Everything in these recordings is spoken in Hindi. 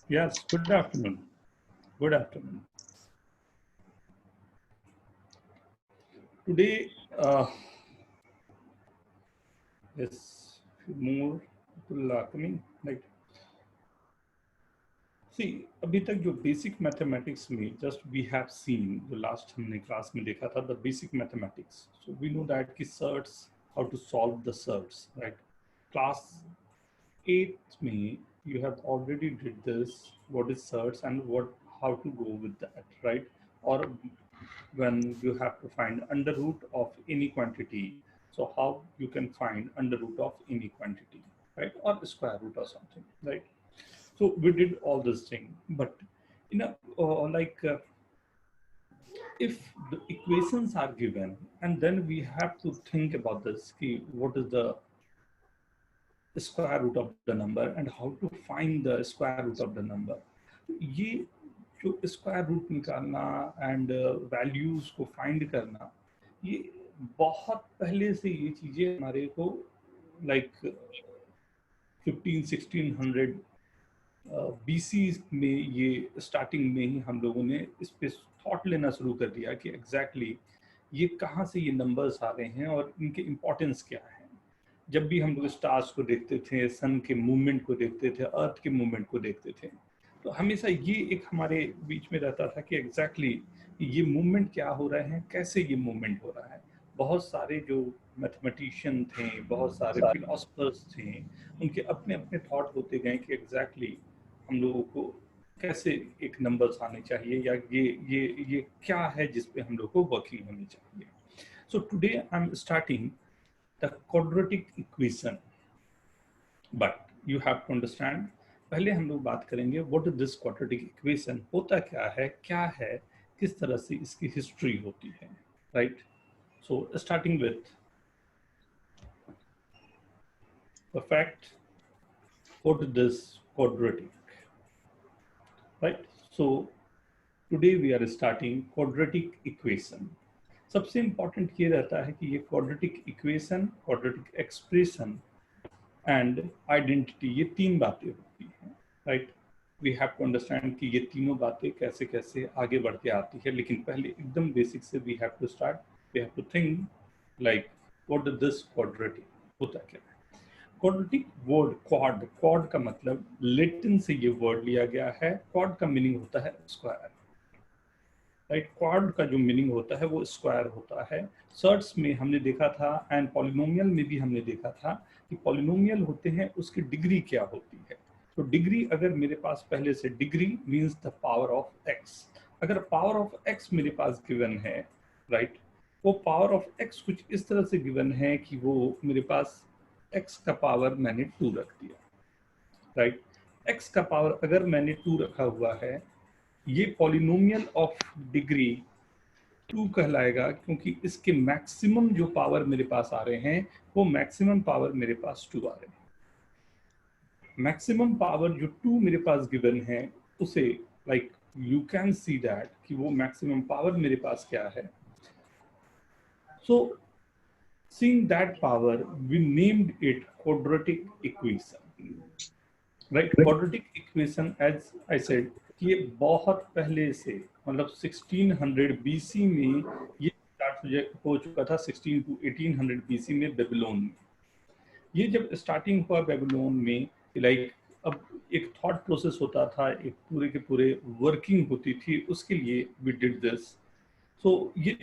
Yes, good afternoon. Good afternoon. Today, yes, more people are coming. Like, see, अभी तक जो बेसिक मैथमेटिक्स में जस्ट वी हैव सीन जो लास्ट हमने क्लास में देखा था the basic mathematics so we know that कि surds how to solve the surds right class 8 में you have already did this what is surds and what how to go with that right or when you have to find under root of any quantity so how you can find under root of any quantity right or square root or something right so we did all this thing but you know if the equations are given and then we have to think about this key what is the square root of the number and how to find the square root of the number ये जो स्क्वायर रूट निकालना एंड वैल्यूज को फाइंड करना ये बहुत पहले से ये चीजें हमारे को लाइक 1500-1600 बीसी में ये स्टार्टिंग में ही हम लोगों ने इस पे थॉट लेना शुरू कर दिया कि एग्जैक्टली ये कहाँ से ये नंबर्स आ रहे हैं और इनके इम्पोर्टेंस क्या है जब भी हम लोग स्टार्स को देखते थे सन के मूवमेंट को देखते थे अर्थ के मूवमेंट को देखते थे तो हमेशा ये एक हमारे बीच में रहता था कि एग्जैक्टली ये मूवमेंट क्या हो रहे हैं कैसे ये मूवमेंट हो रहा है बहुत सारे जो मैथमेटिशियन थे बहुत सारे फिलोसफर्स थे उनके अपने अपने थॉट होते गए कि एग्जैक्टली हम लोगों को कैसे एक नंबर्स आने चाहिए या ये क्या है जिस पे हम लोग को वर्किंग होनी चाहिए so today I am starting the quadratic equation but you have to understand पहले हम लोग बात करेंगे what is this quadratic equation होता क्या है किस तरह से इसकी हिस्ट्री होती है right so starting with the fact what is this quadratic right so today we are starting quadratic equation सबसे इंपॉर्टेंट ये रहता है कि ये quadratic equation quadratic expression and identity ये तीन बातें होती हैं right we have to understand कि ये तीनों बातें कैसे कैसे आगे बढ़ते आती है लेकिन पहले एकदम बेसिक से we have to start we have to think like what is this quadratic होता क्या है क्वाड्रेटिक वर्ड क्वाड क्वाड का मतलब लैटिन से ये वर्ड लिया गया है क्वाड का मीनिंग होता है स्क्वायर राइट क्वाड का जो मीनिंग होता है वो स्क्वायर होता है सर्ट्स में हमने देखा था एंड पॉलिनोमियल में भी हमने देखा था कि पॉलिनोमियल होते हैं उसकी डिग्री क्या होती है तो डिग्री अगर मेरे पास पहले से degree means the power of x अगर पावर ऑफ एक्स मेरे पास गिवन है राइट वो पावर ऑफ एक्स कुछ इस तरह से गिवन है कि वो मेरे पास एक्स का पावर मैंने 2 रख दिया राइट एक्स का पावर अगर मैंने 2 रखा हुआ है ये पॉलिनोमियल ऑफ डिग्री 2 कहलाएगा क्योंकि इसके मैक्सिमम जो पावर मेरे पास आ रहे हैं वो मैक्सिमम पावर मेरे पास 2 आ रहे हैं मैक्सिमम पावर जो 2 मेरे पास गिवन है उसे like you can see that कि वो मैक्सिमम पावर मेरे पास क्या है so seeing that power we named it quadratic equation right quadratic equation as I said ये बहुत पहले से मतलब 1600 बीसी में ये स्टार्ट हो चुका था 16 to 1800 बीसी में बेबीलोन में ये जब स्टार्टिंग हुआ बेबीलोन में लाइक अब एक थॉट प्रोसेस होता था एक पूरे के पूरे वर्किंग होती थी उसके लिए वी डिड दिस सो ये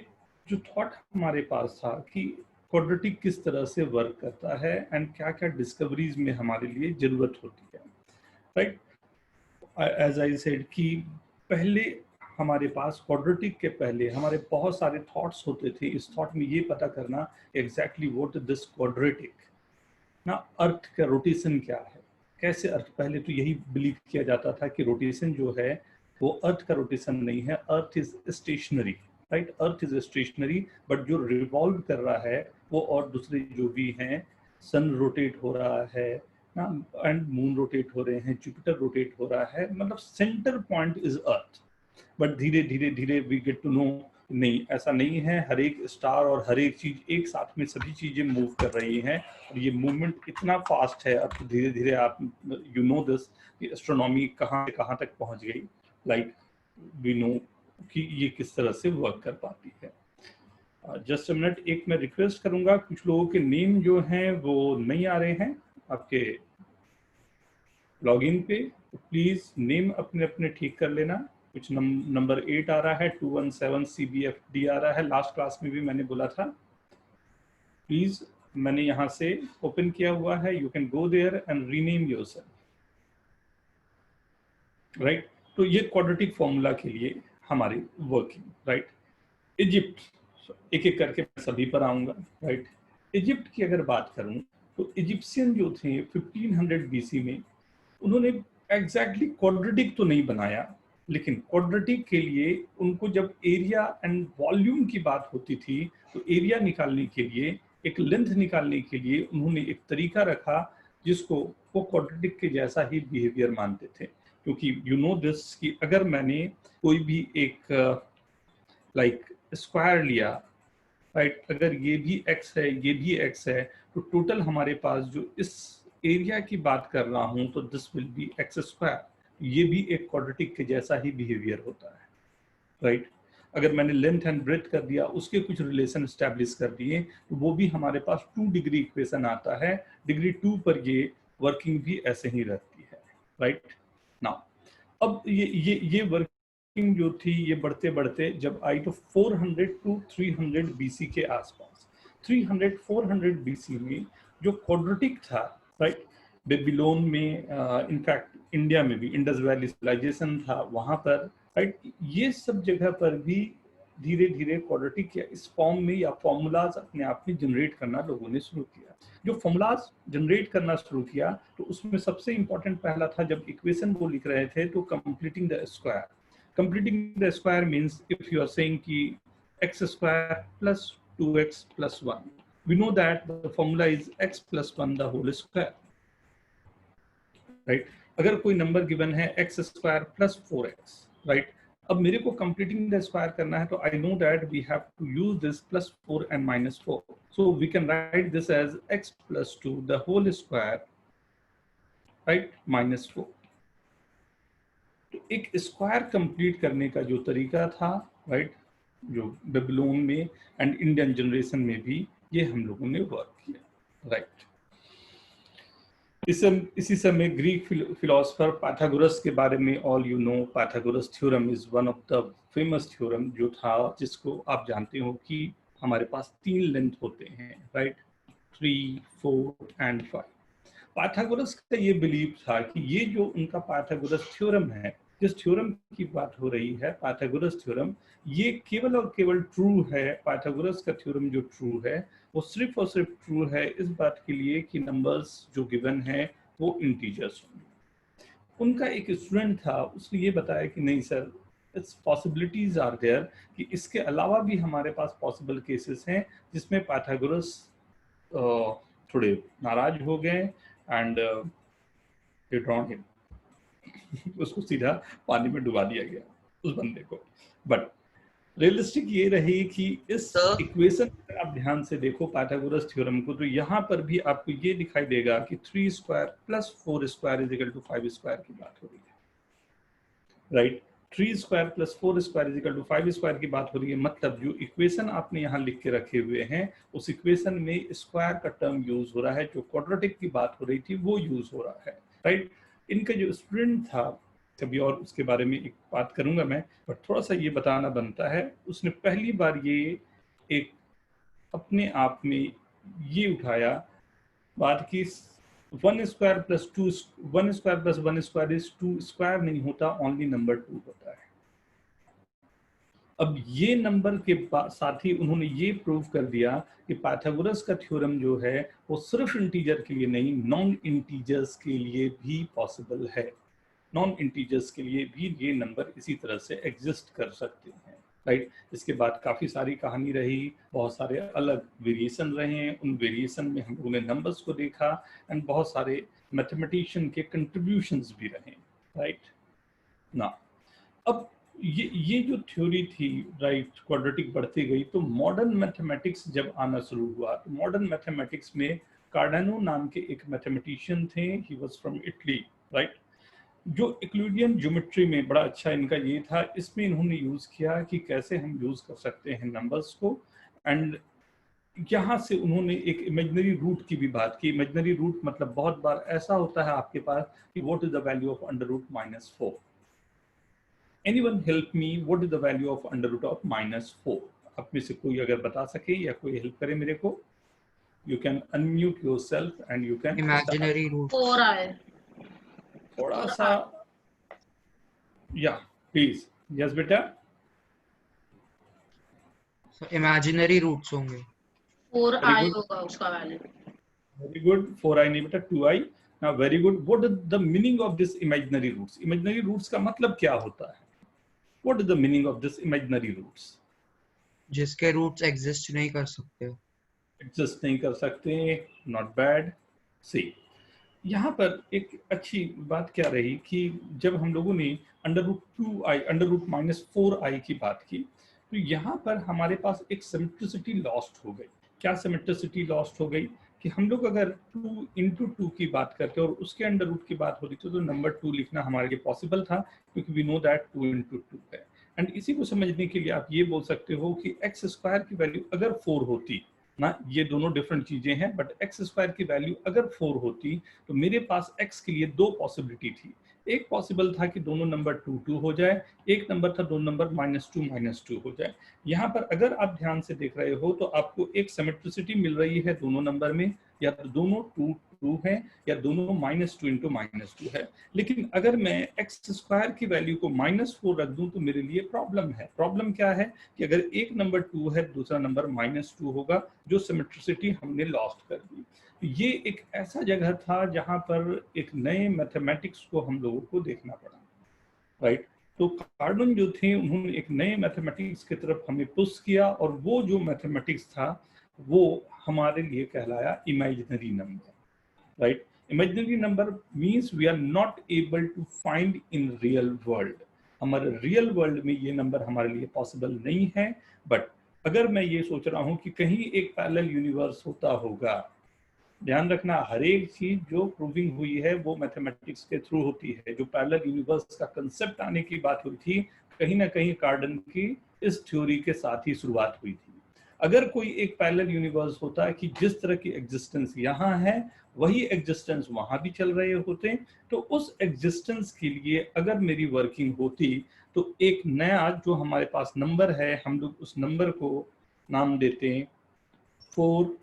जो थॉट हमारे पास था कि क्वाड्रेटिक किस तरह से वर्क करता है एंड क्या क्या डिस्कवरीज में हमारे लिए जरूरत होती है राइट एज आई सेड कि पहले हमारे पास क्वाड्रेटिक के पहले हमारे बहुत सारे थॉट्स होते थे इस थॉट में ये पता करना exactly what is this quadratic ना अर्थ का रोटेशन क्या है कैसे अर्थ पहले तो यही बिलीव किया जाता था कि रोटेशन जो है वो अर्थ का रोटेशन नहीं है earth is stationary right earth is stationary but जो रिवॉल्व कर रहा है वो और दूसरे जो भी हैं सन रोटेट हो रहा है ना एंड मून रोटेट हो रहे हैं जुपिटर रोटेट हो रहा है मतलब centre point is earth but धीरे धीरे धीरे वी गेट टू नो नहीं, ऐसा नहीं है। हर एक स्टार और हर एक चीज एक साथ में सभी चीजें मूव कर रही हैं और ये मूवमेंट इतना फास्ट है। अब धीरे धीरे आप यू नो दिस कि एस्ट्रोनॉमी कहाँ से कहाँ तक पहुंच गई, लाइक वी नो कि ये किस तरह से वर्क कर पाती है। जस्ट अ मिनट, एक मैं रिक्वेस्ट करूंगा, कुछ लोगों के नेम जो हैं वो नहीं आ रहे हैं आपके लॉगिन पे, तो प्लीज नेम अपने अपने ठीक कर लेना। कुछ नंबर 8 आ रहा है, 217 CBFD आ रहा है, लास्ट क्लास में भी मैंने बोला था। प्लीज, मैंने यहाँ से ओपन किया हुआ है, you can go there and rename yourself, right. तो ये क्वाड्रेटिक फॉर्मूला के लिए हमारी वर्किंग, राइट। इजिप्ट, एक एक करके मैं सभी पर आऊंगा, राइट। इजिप्ट की अगर बात करूं तो इजिप्शियन जो थे 1500 BC में, उन्होंने एग्जैक्टली क्वाड्रेटिक तो नहीं बनाया, लेकिन क्वाड्रेटिक के लिए उनको जब एरिया एंड वॉल्यूम की बात होती थी तो एरिया निकालने के लिए, एक लेंथ निकालने के लिए उन्होंने एक तरीका रखा जिसको वो क्वाड्रेटिक के जैसा ही बिहेवियर मानते थे। क्योंकि यू नो दिस कि अगर मैंने कोई भी एक लाइक स्क्वायर लिया, राइट, अगर ये भी x है ये भी x है, तो टोटल हमारे पास जो इस एरिया की बात कर रहा हूं तो this will be x square. ये भी एक क्वाड्रेटिक के जैसा ही बिहेवियर होता है, राइट। अगर मैंने लेंथ एंड ब्रेथ कर दिया, उसके कुछ रिलेशन स्टैब्लिश कर दिए, तो वो भी हमारे पास 2 डिग्री इक्वेशन आता है। डिग्री 2 पर ये वर्किंग भी ऐसे ही रहती है, राइट। नाउ अब ये वर्किंग जो थी ये बढ़ते बढ़ते जब आई तो 400 टू 300 BC के आसपास, 300 400 BC में जो क्वाड्रेटिक था, राइट, बेबीलोन में, इनफैक्ट इंडिया में भी इंडस वैली सिविलाइजेशन था वहां पर, राइट, ये सब जगह पर भी धीरे धीरे क्वाड्रेटिक या इस फॉर्म में या फॉर्मूलाज अपने आप में जनरेट करना लोगों ने शुरू किया। जो फॉर्मूलाज जनरेट करना शुरू किया तो उसमें सबसे इंपॉर्टेंट पहला था, जब इक्वेशन वो लिख रहे थे तो completing the square. Completing the square means if you are saying कि x square plus 2x plus 1, we know that the formula is x plus 1 the whole square, right? अगर कोई नंबर गिवन है x square plus 4x, right, अब मेरे को कंप्लीटिंग द स्क्वायर करना है तो I know that we have to use this plus 4 and minus 4, so we can write this as x plus 2 the whole square, right, minus 4। तो एक स्क्वायर कंप्लीट करने का जो तरीका था, राइट, जो बेबीलोन में एंड इंडियन जनरेशन में भी ये हम लोगों ने वर्क किया, राइट। इसी समय ग्रीक फिलोसफर पाइथागोरस के बारे में all you know, Pythagoras theorem is one of the famous theorem जो था, जिसको आप जानते हो कि हमारे पास 3 लेंथ होते हैं, राइट, 3, 4 एंड 5। पाइथागोरस का ये बिलीव था कि ये जो उनका पाइथागोरस थ्योरम है, जिस थ्योरम की बात हो रही है पाइथागोरस थ्योरम, ये केवल और केवल ट्रू है। पाइथागोरस का थ्योरम जो ट्रू है वो सिर्फ और सिर्फ ट्रू है इस बात के लिए कि नंबर्स जो गिवन है वो इंटीजर्स होंगे। उनका एक स्टूडेंट था, उसने ये बताया कि नहीं sir, it's possibilities are there कि इसके अलावा भी हमारे पास पॉसिबल केसेस हैं जिसमें पाइथागोरस थोड़े नाराज हो गए एंड दे ड्रॉन हिम। उसको सीधा पानी में डुबा दिया गया उस बंदे को। बट रियलिस्टिक ये रही कि इस इक्वेशन आप ध्यान से देखो पाइथागोरस थ्योरम को, तो यहाँ पर भी आपको ये दिखाई देगा कि 3 square plus 4 square is equal to 5 square की बात हो रही है, right. 3 square plus 4 square is equal to 5 square की बात हो रही है। मतलब जो इक्वेशन आपने यहाँ लिख के रखे हुए हैं उस इक्वेशन में स्क्वायर का टर्म यूज हो रहा है, जो क्वाड्रेटिक की बात हो रही थी वो यूज हो रहा है, राइट। इनका जो स्टूडेंट था, कभी और उसके बारे में एक बात करूंगा मैं, पर थोड़ा सा ये बताना बनता है, उसने पहली बार ये एक अपने आप में ये उठाया बात की 1 square plus 2, 1 square plus 1 square is 2 square नहीं होता, ओनली नंबर 2 होता है। अब ये नंबर के साथ ही उन्होंने ये प्रूव कर दिया कि पाइथागोरस का थ्योरम जो है वो सिर्फ इंटीजर के लिए नहीं, नॉन इंटीजर्स के लिए भी पॉसिबल है। नॉन इंटीजर्स के लिए भी ये नंबर इसी तरह से एग्जिस्ट कर सकते हैं, राइट। इसके बाद काफ़ी सारी कहानी रही, बहुत सारे अलग वेरिएशन रहे हैं, उन वेरिएशन में हम लोगों ने नंबर्स को देखा एंड बहुत सारे मैथमेटिशियन के कंट्रीब्यूशंस भी रहे, राइट ना। अब ये जो थ्योरी थी, राइट, क्वाड्रेटिक बढ़ती गई, तो मॉडर्न मैथमेटिक्स जब आना शुरू हुआ, तो मॉडर्न मैथमेटिक्स में कार्डानो नाम के एक मैथमेटिशियन थे, he was from Italy, right, जो यूक्लिडियन ज्योमेट्री में बड़ा अच्छा इनका ये था, इसमें इन्होंने यूज किया कि कैसे हम यूज कर सकते हैं नंबर्स को, एंड यहाँ से उन्होंने एक इमेजिनरी रूट की भी बात की। इमेजिनरी रूट मतलब बहुत बार ऐसा होता है आपके पास कि what is the value of under root -4। Anyone help me, what is the value of under root of -4? आप में से कोई अगर बता सके या कोई हेल्प करे मेरे को, you can unmute yourself and you can start. Imaginary root 4 आए। थोड़ा सा, या प्लीज, यस बेटा। इमेजिनरी रूट्स होंगे। 4 Very आई good. होगा उसका वैल्यू। Very good. 4i नहीं बेटा, 2i। Now very good. What is the meaning of this imaginary roots? Imaginary roots का मतलब क्या होता है? What is the meaning of this imaginary roots? जिसके रूट्स एग्जिस्ट नहीं कर सकते। Exist नहीं कर सकते, not bad. See, यहाँ पर एक अच्छी बात क्या रही कि जब हम लोगों ने अंडर रूट -4i की बात की, तो यहाँ पर हमारे पास एक सिमेट्रिसिटी लॉस्ट हो गई। क्या सिमेट्रिसिटी लॉस्ट हो गई कि हम लोग अगर 2 into 2 की बात करते और उसके अंडर रूट की बात होती तो नंबर 2 लिखना हमारे लिए पॉसिबल था, क्योंकि वी नो दैट 2 into 2 है। एंड इसी को समझने के लिए आप ये बोल सकते हो कि एक्स स्क्वायर की वैल्यू अगर 4 होती ना, ये दोनों डिफरेंट चीजें हैं, बट एक्स स्क्वायर की वैल्यू अगर 4 होती तो मेरे पास एक्स के लिए 2 पॉसिबिलिटी थी। एक पॉसिबल था कि दोनों नंबर 2 2 हो जाए, एक नंबर था दोनों नंबर -2 -2 हो जाए। यहाँ पर अगर आप ध्यान से देख रहे हो तो आपको एक सिमेट्रिसिटी मिल रही है दोनों नंबर में, या तो दोनों 2 2 है या दोनों -2 into -2 है। लेकिन अगर मैं एक्स स्क्वायर की वैल्यू को -4 रख दूं तो मेरे लिए प्रॉब्लम है। प्रॉब्लम क्या है कि अगर एक नंबर 2 है, दूसरा नंबर -2 होगा, जो सिमेट्रिसिटी हमने लॉस्ट कर दी। ये एक ऐसा जगह था जहां पर एक नए मैथमेटिक्स को हम लोगों को देखना पड़ा, राइट। तो कार्डन जो थे उन्होंने एक नए मैथमेटिक्स की तरफ हमें पुश किया, और वो जो मैथमेटिक्स था वो हमारे लिए कहलाया imaginary number, right. Imaginary number means we are not able to find in real world. हमारे रियल वर्ल्ड में ये नंबर हमारे लिए पॉसिबल नहीं है, बट अगर मैं ये सोच रहा हूँ कि कहीं एक पैरेलल यूनिवर्स होता होगा, ध्यान रखना हर एक चीज जो प्रूविंग हुई है वो मैथमेटिक्स के थ्रू होती है। जो पैरेलल यूनिवर्स का कंसेप्ट आने की बात हुई थी, कहीं ना कहीं कार्डन की इस थ्योरी के साथ ही शुरुआत हुई थी। अगर कोई एक पैरेलल यूनिवर्स होता है कि जिस तरह की एग्जिस्टेंस यहाँ है वही एग्जिस्टेंस वहां भी चल रहे होते, तो उस एग्जिस्टेंस के लिए अगर मेरी वर्किंग होती तो एक नया जो हमारे पास नंबर है, हम लोग उस नंबर को नाम देते हैं 4i²।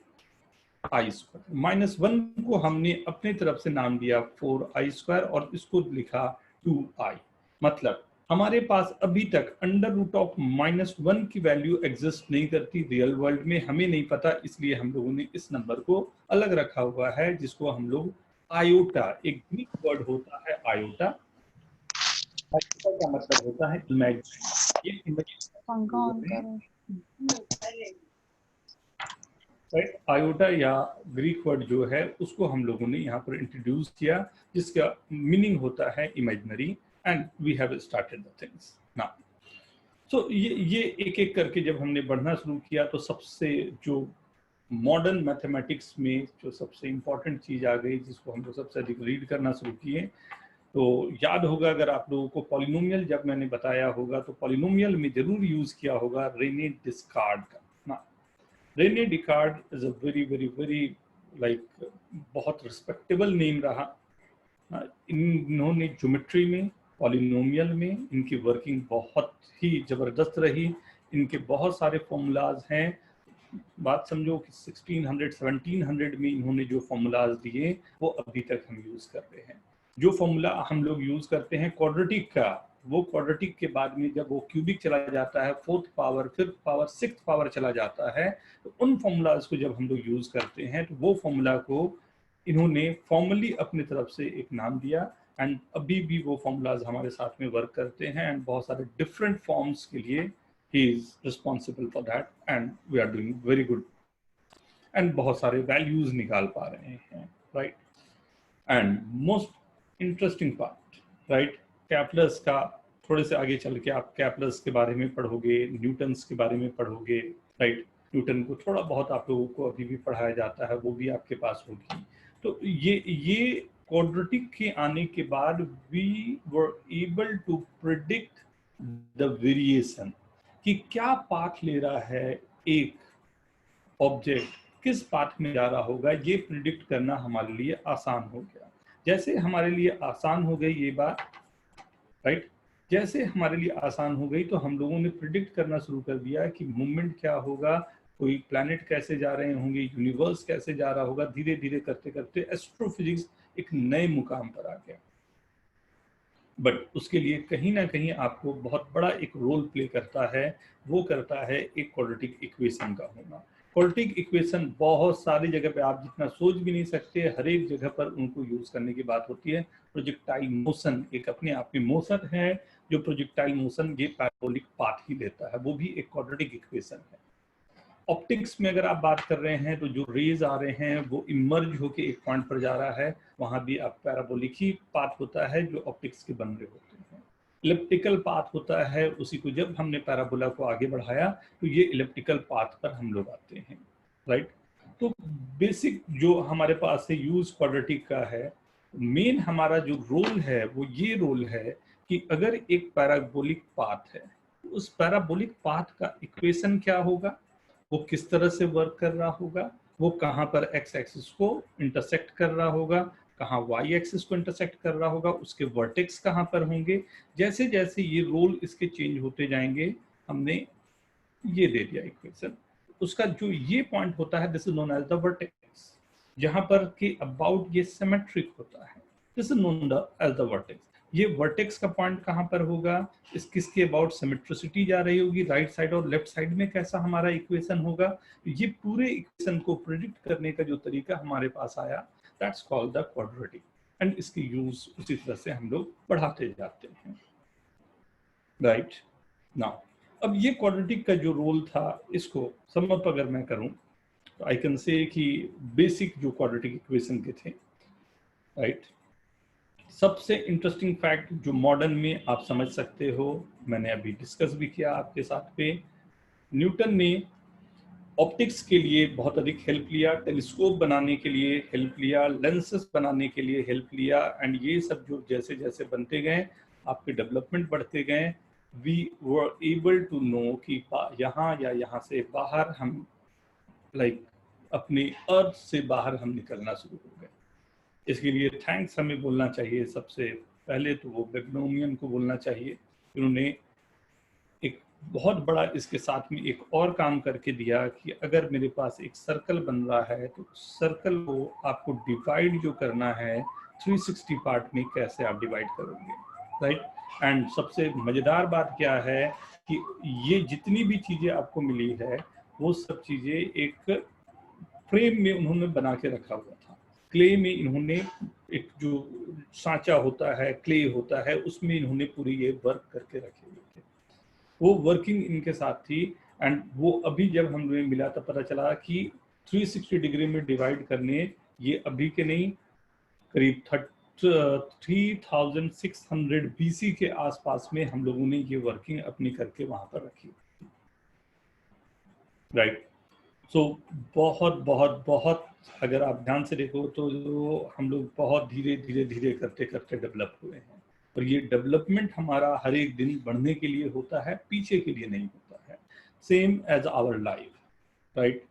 -1 को हमने अपनी तरफ से नाम दिया 4i² और इसको लिखा 2i। मतलब हमारे पास अभी तक √-1 की वैल्यू एग्जिस्ट नहीं करती रियल वर्ल्ड में, हमें नहीं पता, इसलिए हम लोगों ने इस नंबर को अलग रखा हुआ है, जिसको हम लोग आयोटा, एक ग्रीक वर्ड होता है आयोटा। आयोटा का मतलब होता है इमेजिन। ये इमेजिन राइट, आयोटा या ग्रीक वर्ड जो है उसको हम लोगों ने यहाँ पर इंट्रोड्यूस किया, जिसका मीनिंग होता है imaginary, and we have started the things now. So ये एक एक करके जब हमने बढ़ना शुरू किया, तो सबसे जो मॉडर्न मैथमेटिक्स में जो सबसे इम्पोर्टेंट चीज आ गई, जिसको हम लोग सबसे अधिक रीड करना शुरू किए, तो याद होगा अगर आप लोगों को पॉलिनोमियल जब मैंने बताया होगा, तो पॉलिनोमियल में जरूर यूज किया होगा रेने डिस्कार्ड का ना। Rene Descartes is a very very very like बहुत रिस्पेक्टेबल नेम रहा। इन्होंने ज्योमेट्री में, पॉलिनोमियल में इनकी वर्किंग बहुत ही जबरदस्त रही। इनके बहुत सारे फॉर्मूलाज हैं। बात समझो कि 1600 1700 में इन्होंने जो फॉर्मूलाज दिए वो अभी तक हम यूज कर रहे हैं। जो फॉर्मूला हम लोग यूज करते हैं क्वाड्रेटिक का, वो क्वाड्रेटिक के बाद में जब वो क्यूबिक चला जाता है, 4th power 5th power 6th power चला जाता है, तो उन फॉर्मूलाज को जब हम लोग यूज करते हैं तो वो फॉर्मूला को इन्होंने फॉर्मली अपनी तरफ से एक नाम दिया, एंड अभी भी वो फॉर्मूलाज हमारे साथ में वर्क करते हैं, एंड बहुत सारे डिफरेंट फॉर्म्स के लिए he is responsible for that, and we are doing very good, and बहुत सारे values निकाल पा रहे हैं, right। and most interesting part, right, Kepler's का थोड़े से आगे चल के आप कैपलस के बारे में पढ़ोगे, न्यूटन्स के बारे में पढ़ोगे, राइट। न्यूटन को थोड़ा बहुत आप लोगों को अभी भी पढ़ाया जाता है, वो भी आपके पास होगी। तो ये क्वाड्रेटिक के आने के बाद we were able to predict the variation, कि क्या पाथ ले रहा है एक ऑब्जेक्ट, किस पाथ में जा रहा होगा, ये प्रिडिक्ट करना हमारे लिए आसान हो गया। जैसे हमारे लिए आसान हो गई ये बात, राइट, जैसे हमारे लिए आसान हो गई तो हम लोगों ने प्रिडिक्ट करना शुरू कर दिया कि मूवमेंट क्या होगा, कोई प्लैनेट कैसे जा रहे होंगे, यूनिवर्स कैसे जा रहा होगा। धीरे धीरे करते करते एस्ट्रोफिजिक्स एक नए मुकाम पर आ गया। बट उसके लिए कहीं ना कहीं आपको बहुत बड़ा एक रोल प्ले करता है, वो करता है एक क्वाड्रेटिक इक्वेशन का होना। क्वाड्रेटिक इक्वेशन बहुत सारी जगह पे आप जितना सोच भी नहीं सकते, हर एक जगह पर उनको यूज करने की बात होती है। प्रोजेक्टाइल मोशन एक अपने आप में मोशन है, जो प्रोजेक्टाइल मोशन ये पैराबोलिक पाथ ही लेता है, वो भी एक क्वाड्रेटिक इक्वेशन है। ऑप्टिक्स में अगर आप बात कर रहे हैं तो जो रेज आ रहे हैं वो इमर्ज होके एक पॉइंट पर जा रहा है, वहां भी आप पैराबोलिक ही पाथ होता है जो ऑप्टिक्स के बन रहे होते हैं। इलिप्टिकल पाथ होता है, उसी को जब हमने पैराबोला को आगे बढ़ाया तो ये इलिप्टिकल पाथ पर हम लोग आते हैं, राइट। तो बेसिक जो हमारे पास है यूज क्वाड्रेटिक का है, मेन हमारा जो रोल है वो ये रोल है कि अगर एक पैराबोलिक पाथ है, उस पैराबोलिक पाथ का इक्वेशन क्या होगा, वो किस तरह से वर्क कर रहा होगा, वो कहाँ पर एक्स एक्सिस को इंटरसेक्ट कर रहा होगा, कहाँ वाई एक्सिस को इंटरसेक्ट कर रहा होगा, उसके वर्टेक्स कहाँ पर होंगे। जैसे जैसे ये रोल इसके चेंज होते जाएंगे, हमने ये दे दिया इक्वेशन। उसका जो ये पॉइंट होता है, this is known as the vertex, जहां पर के अबाउट ये सिमेट्रिक होता है, this is known as the vertex. ये वर्टेक्स का पॉइंट कहां पर होगा, इस किसके अबाउट सिमेट्रिसिटी जा रही होगी, राइट साइड और लेफ्ट साइड में कैसा हमारा इक्वेशन होगा। ये पूरे इक्वेशन को प्रेडिक्ट करने का जो तरीका हमारे पास आया, that's called the quadratic, and इसकी यूज उसी तरह से हम लोग बढ़ाते जाते हैं, राइट। नाउ अब ये क्वाड्रेटिक का जो रोल था, इसको सम अप अगर मैं करूं तो आई कैन से कि बेसिक जो क्वाड्रेटिक इक्वेशन के थे, राइट। सबसे इंटरेस्टिंग फैक्ट जो मॉडर्न में आप समझ सकते हो, मैंने अभी डिस्कस भी किया आपके साथ पे, न्यूटन ने ऑप्टिक्स के लिए बहुत अधिक हेल्प लिया, टेलीस्कोप बनाने के लिए हेल्प लिया, लेंसेस बनाने के लिए हेल्प लिया, एंड ये सब जो जैसे जैसे बनते गए, आपके डेवलपमेंट बढ़ते गए, we were able to know कि यहाँ या यहाँ से बाहर हम लाइक अपनी अर्थ से बाहर हम निकलना शुरू हो गए। इसके लिए थैंक्स हमें बोलना चाहिए सबसे पहले तो वो बेबलोनियन को बोलना चाहिए, उन्होंने एक बहुत बड़ा इसके साथ में एक और काम करके दिया कि अगर मेरे पास एक सर्कल बन रहा है तो सर्कल को आपको डिवाइड जो करना है 360 पार्ट में, कैसे आप डिवाइड करोगे, राइट। एंड सबसे मज़ेदार बात क्या है कि ये जितनी भी चीज़ें आपको मिली है वो सब चीज़ें एक फ्रेम में उन्होंने बना के रखा हुआ था। क्ले में इन्होंने एक जो सांचा होता है, क्ले होता है, उसमें इन्होंने पूरी ये वर्क करके रखे हुए थे, वो वर्किंग इनके साथ थी। एंड वो अभी जब हमें मिला तो पता चला कि 360 डिग्री में डिवाइड करने, ये अभी के नहीं, करीब 3600 BC के आसपास में हम लोगों ने ये वर्किंग अपनी करके वहां पर रखी, राइट। सो बहुत बहुत बहुत अगर आप ध्यान से देखो तो हम लोग बहुत धीरे धीरे धीरे करते करते डेवलप हुए हैं, और ये डेवलपमेंट हमारा हर एक दिन बढ़ने के लिए होता है, पीछे के लिए नहीं होता है। Same as our life, right.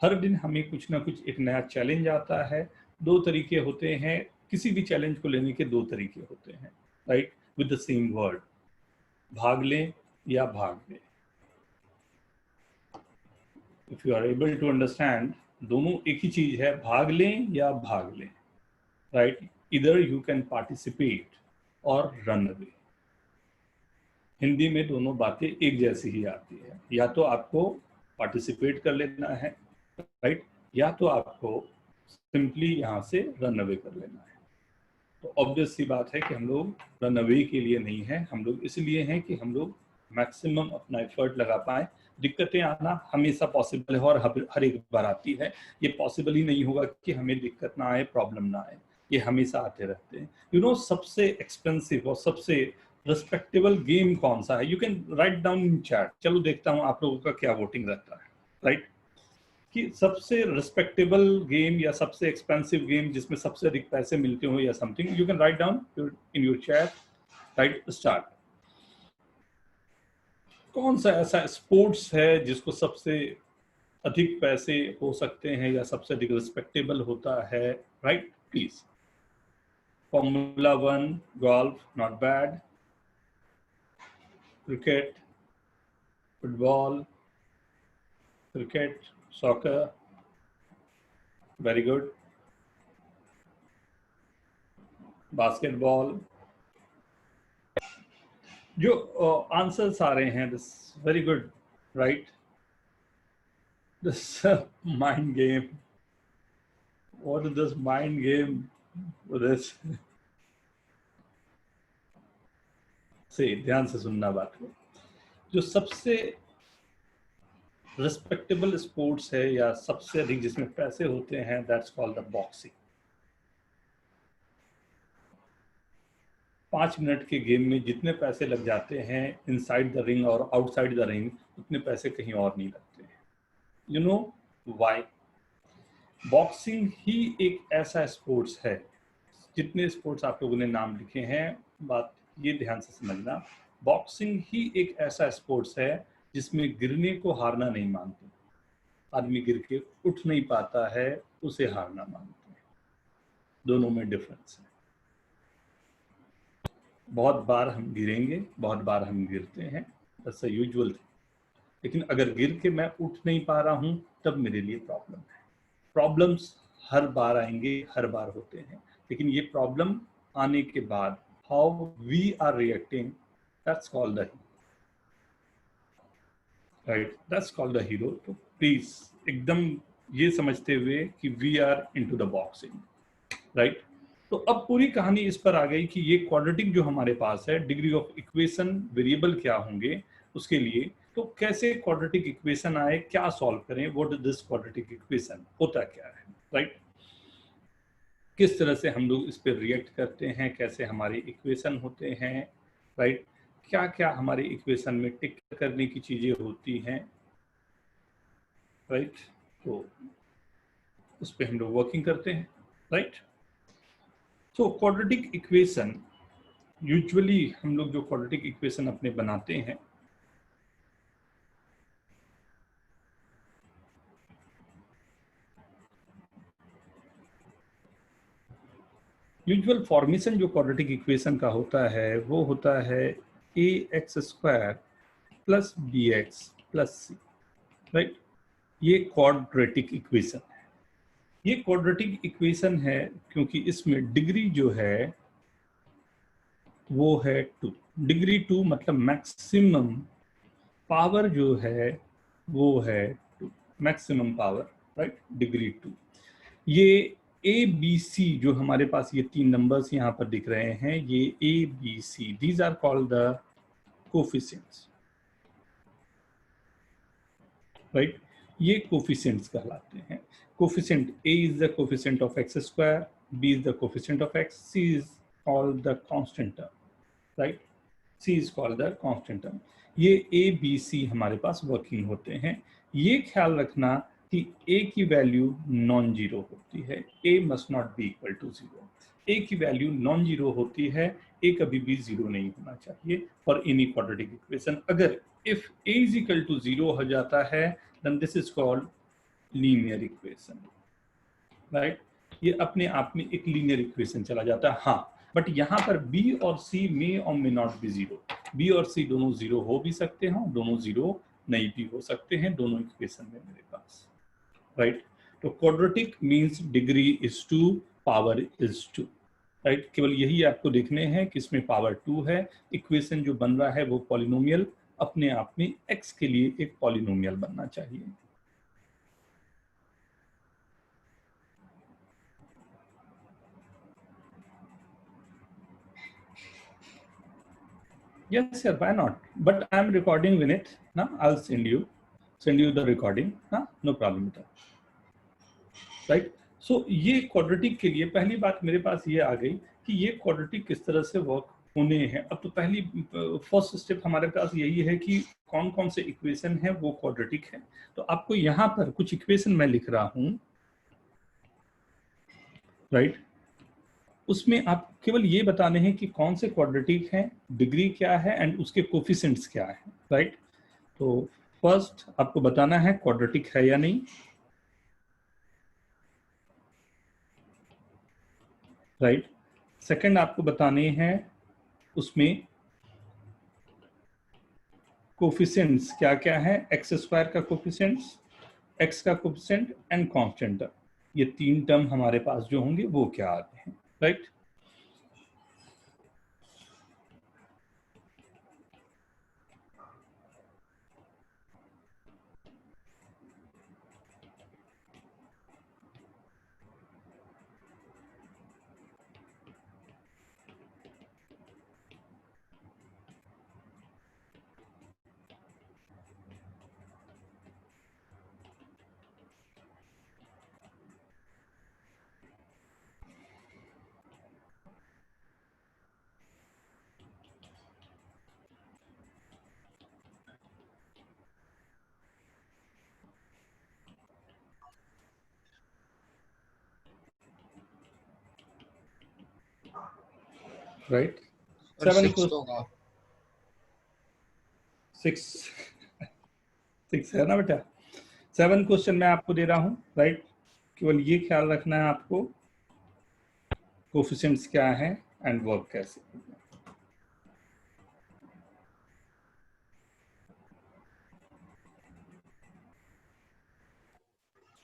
हर दिन हमें कुछ ना कुछ एक नया चैलेंज आता है। दो तरीके होते हैं, किसी भी चैलेंज को लेने के दो तरीके होते हैं, right, with the same word, भाग लें या भाग लें। If you are able to understand, दोनों एक ही चीज है, भाग लें या भाग लें, राइट। इधर यू कैन पार्टिसिपेट और रन अवे। हिंदी में दोनों बातें एक जैसी ही आती है, या तो आपको पार्टिसिपेट कर लेना है, राइट, या तो आपको सिंपली यहाँ से रन अवे कर लेना है। तो ऑब्वियस सी बात है कि हम लोग रन अवे के लिए नहीं है, हम लोग इसलिए हैं कि हम लोग मैक्सिमम अपना एफर्ट लगा पाए। दिक्कतें आना हमेशा पॉसिबल है और हर एक बार आती है, ये पॉसिबल ही नहीं होगा कि हमें दिक्कत ना आए, प्रॉब्लम ना आए, ये हमेशा आते रहते हैं। यू नो, सबसे एक्सपेंसिव और सबसे रिस्पेक्टेबल गेम कौन सा है, you can write down in chat. चलो देखता हूं आप लोगों का क्या वोटिंग रहता है, राइट? कि सबसे रिस्पेक्टेबल गेम या सबसे एक्सपेंसिव गेम जिसमें सबसे अधिक पैसे मिलते हो या something, you can write down in your chat, right? Start. कौन सा ऐसा स्पोर्ट्स है जिसको सबसे अधिक पैसे हो सकते हैं या सबसे अधिक रिस्पेक्टेबल होता है, right? Please. Formula 1, golf, not bad. Cricket, football, cricket, soccer, very good. Basketball. जो आंसर्स आ रहे हैं, this very good, right? This mind game. What is this mind game? This. से ध्यान से सुनना बात को। जो सबसे रिस्पेक्टेबल स्पोर्ट्स है या सबसे अधिक जिसमें पैसे होते हैं, that's called the boxing. 5 minute के गेम में जितने पैसे लग जाते हैं इनसाइड द रिंग और आउटसाइड द रिंग, उतने पैसे कहीं और नहीं लगते हैं। You know why? बॉक्सिंग ही एक ऐसा स्पोर्ट्स है, जितने स्पोर्ट्स आप लोगों ने नाम लिखे हैं, बात ये ध्यान से समझना, बॉक्सिंग ही एक ऐसा स्पोर्ट्स है जिसमें गिरने को हारना नहीं मानते। आदमी गिर के उठ नहीं पाता है, उसे हारना मानते हैं। दोनों में डिफरेंस है। बहुत बार हम गिरेंगे, बहुत बार हम गिरते हैं, दैट्स अ यूजुअल थिंग। लेकिन अगर गिर के मैं उठ नहीं पा रहा हूं, तब मेरे लिए प्रॉब्लम है। प्रॉब्लम्स हर बार आएंगे, हर बार होते हैं, लेकिन ये प्रॉब्लम आने के बाद how we are reacting, that's called the right, that's called the hero. तो प्लीज एकदम ये समझते हुए कि we are into the boxing, right? तो अब पूरी कहानी इस पर आ गई कि ये क्वाड्रेटिक जो हमारे पास है, डिग्री ऑफ इक्वेशन वेरिएबल क्या होंगे उसके लिए, तो कैसे क्वाड्रेटिक इक्वेशन आए, क्या सॉल्व करें, what is this quadratic equation, होता क्या है, राइट? किस तरह से हम लोग इस पर रिएक्ट करते हैं, कैसे हमारे इक्वेशन होते हैं, राइट? क्या क्या हमारे इक्वेशन में टिक करने की चीजें होती हैं, राइट? तो उस पर हम लोग वर्किंग करते हैं, राइट? तो क्वाड्रेटिक इक्वेशन यूजुअली हम लोग जो क्वाड्रेटिक इक्वेशन अपने बनाते हैं, यूजुअल फॉर्मेशन जो क्वाड्रेटिक इक्वेशन का होता है वो होता है ax² plus bx plus c, right? ये क्वाड्रेटिक इक्वेशन है। ये क्वाड्रेटिक इक्वेशन है क्योंकि इसमें डिग्री जो है वो है 2। डिग्री 2 मतलब मैक्सिमम पावर जो है वो है 2, मैक्सिमम पावर, राइट? डिग्री 2। ये ए बी सी जो हमारे पास ये 3 नंबर्स यहाँ पर दिख रहे हैं, ये A B C, these are called the coefficients, right? ये कोफिशिएंट्स कहलाते हैं। Coefficient A is the coefficient of x², b is the coefficient of x, c is called the constant term, right? c is called the constant term. ये ए बी सी हमारे पास वर्किंग होते हैं। ये ख्याल रखना कि a की वैल्यू नॉन जीरो होती है, a must not be equal to 0। a की वैल्यू नॉन जीरो होती है, a कभी भी जीरो नहीं होना चाहिए फॉर एनी क्वाड्रेटिक इक्वेशन। अगर if a is equal to 0 हो जाता है, then this is called linear equation, right? ये अपने आप में एक लीनियर इक्वेशन चला जाता है। हाँ, बट यहाँ पर b और c में और may not be zero. b और c दोनों जीरो हो भी सकते हैं, दोनों जीरो नहीं भी हो सकते हैं, दोनों इक्वेशन में मेरे पास, राइट? तो quadratic means degree is 2, power is 2, right? केवल यही आपको देखने हैं कि इसमें पावर 2 है। इक्वेशन जो बन रहा है वो पॉलिनोमियल अपने आप में x के लिए एक पॉलिनोमियल बनना चाहिए। Yes, sir, why not? But I am recording Vinit. Now I'll send you the recording. No problem with that. Right? So ये क्वाड्रेटिक के लिए पहली बात मेरे पास ये आ गई कि ये क्वाड्रेटिक किस तरह से वर्क होने हैं। अब तो पहली फर्स्ट स्टेप हमारे पास यही है कि कौन कौन से इक्वेशन है वो क्वाड्रेटिक है। तो आपको यहाँ पर कुछ इक्वेशन मैं लिख रहा हूँ, राइट। उसमें आप केवल ये बताने हैं कि कौन से क्वाड्रेटिक हैं, डिग्री क्या है एंड उसके कोफिशिएंट्स क्या है, राइट। तो फर्स्ट आपको बताना है क्वाड्रेटिक है या नहीं, राइट। सेकंड आपको बताने हैं उसमें कोफिशिएंट्स क्या क्या है, एक्स स्क्वायर का कोफिशिएंट्स, एक्स का कोफिशिएंट एंड कांस्टेंट टर्म। ये तीन टर्म हमारे पास जो होंगे वो क्या आते हैं, राइट। राइट। और 7 6 को होगा। 6 6 है ना बेटा। 7 क्वेश्चन मैं आपको दे रहा हूँ, राइट। केवल ये ख्याल रखना है आपको कोफिशिएंट्स क्या है एंड वर्क कैसे।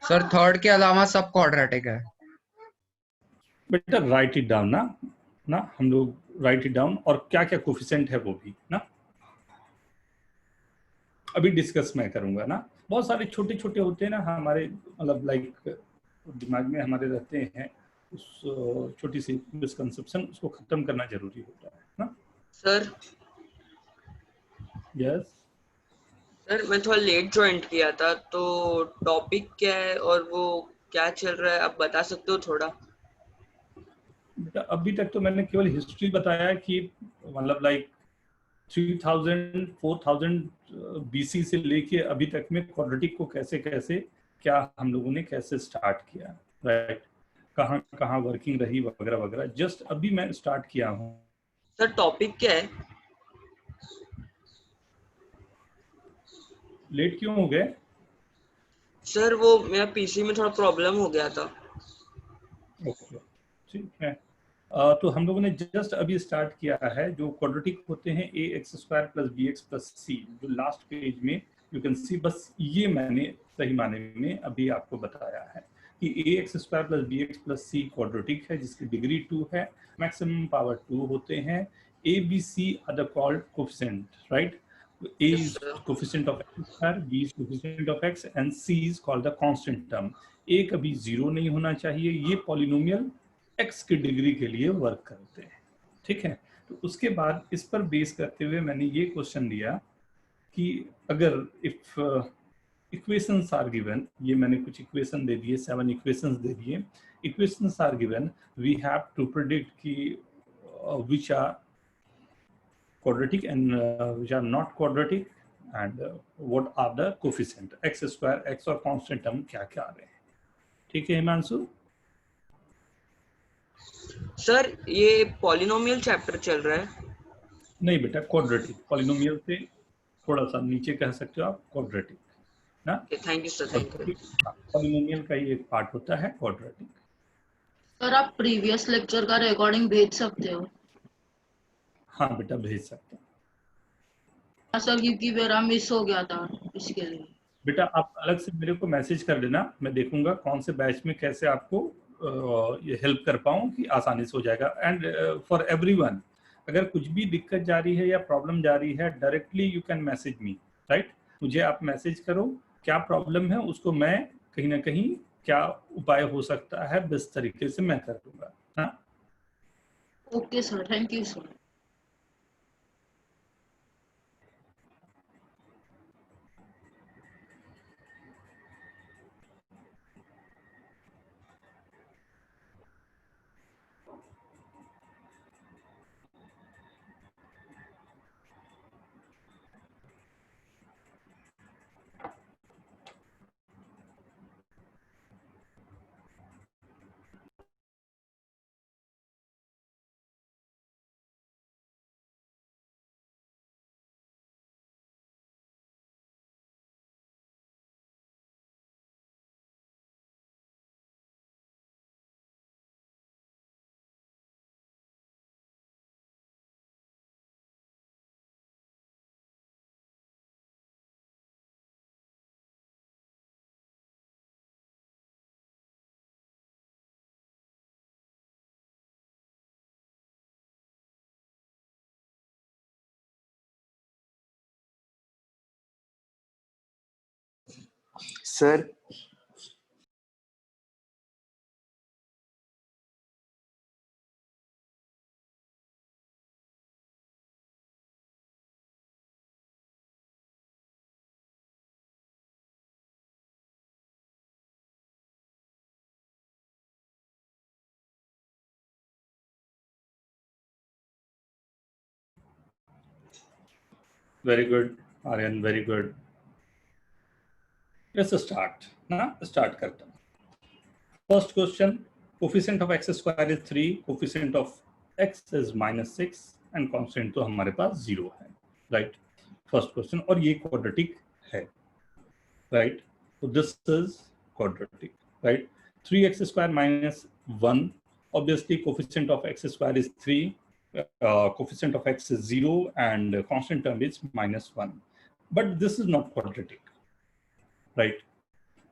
सर थर्ड के अलावा सब क्वाड्रेटिक है। बेटा राइट इट डाउन ना, हम लोग राइट इट डाउन, और क्या क्या कोफिशिएंट है वो भी ना अभी डिस्कस मैं करूंगा ना। बहुत सारे छोटे छोटे होते हैं ना हमारे, मतलब लाइक दिमाग में हमारे रहते हैं, उस छोटी सी मिसकंसेप्शन उसको खत्म करना जरूरी होता है ना। Sir yes. सर मैं थोड़ा लेट ज्वाइन किया था, तो टॉपिक क्या है और वो क्या चल रहा है आप बता सकते हो थोड़ा? बेटा अभी तक तो मैंने केवल हिस्ट्री बताया कि मतलब लाइक 3000 4000 बीसी से लेके अभी तक में क्वाड्रेटिक को कैसे कैसे क्या हम लोगों ने कैसे स्टार्ट किया, राइट। कहाँ कहाँ वर्किंग रही वगैरह वगैरह, जस्ट अभी मैं स्टार्ट किया हूँ। सर टॉपिक क्या है? लेट क्यों हो गए? सर वो मेरा पीसी में थोड़ा प्रॉब्लम हो गया था। ओके, ठीक है। तो हम लोगों ने जस्ट अभी स्टार्ट किया है। जो क्वाड्रेटिक होते हैं a x square plus b x plus c, जो लास्ट पेज में यू कैन सी, बस ये मैंने सही माने में अभी आपको बताया है कि a x square plus b x plus c quadratic है जिसकी डिग्री 2 है, मैक्सिमम पावर 2 होते हैं। A B C are the called coefficient, right. A yes is sir. coefficient of x square, B is coefficient of x and C is called the constant term. A कभी जीरो नहीं होना चाहिए। ये पॉलिनोमियल x की डिग्री के लिए वर्क करते हैं, ठीक है। तो उसके बाद इस पर बेस करते हुए मैंने ये क्वेश्चन दिया कि अगर इफ इक्वेशंस आर गिवन, ये मैंने कुछ इक्वेशन दे दिए, 7 इक्वेशंस दे दिए। Equations are given, we have to predict कि which are quadratic and which are not quadratic, and what are the coefficient x square, x और constant term क्या क्या आ रहे हैं, ठीक है हिमांशु। सर ये पॉलिनोमियल चैप्टर चल रहा है? नहीं बेटा, क्वाड्रेटिक, पॉलिनोमियल से थोड़ा सा नीचे कह सकते हो आप, क्वाड्रेटिक ना। Thank you sir, thank you. Polynomial का ही एक पार्ट होता है क्वाड्रेटिक। सर आप प्रीवियस लेक्चर का रिकॉर्डिंग भेज सकते हो? हाँ बेटा भेज सकते हैं। हाँ सर, क्योंकि मेरा मिस हो गया था इसके लिए। बेटा आप अलग से मेरे को मैसेज कर देना, मैं देखूंगा कौन से बैच में कैसे आपको ये हेल्प कर पाऊँ कि आसानी से हो जाएगा। एंड फॉर एवरीवन, अगर कुछ भी दिक्कत जा रही है या प्रॉब्लम जा रही है, directly you can message me, right. मुझे आप मैसेज करो क्या प्रॉब्लम है, उसको मैं कहीं ना कहीं क्या उपाय हो सकता है बेस्ट तरीके से मैं कर दूंगा। हाँ okay sir, thank you sir. Sir Very good, Aryan, very good. Let's start. ना start करते हैं. First question, coefficient of x square is 3, coefficient of x is -6 and constant तो हमारे पास 0 है, right? First question, और ये quadratic है, right? So this is quadratic, right? 3x square minus 1, obviously coefficient of x square is 3, coefficient of x is 0 and constant term is -1. But this is not quadratic, right?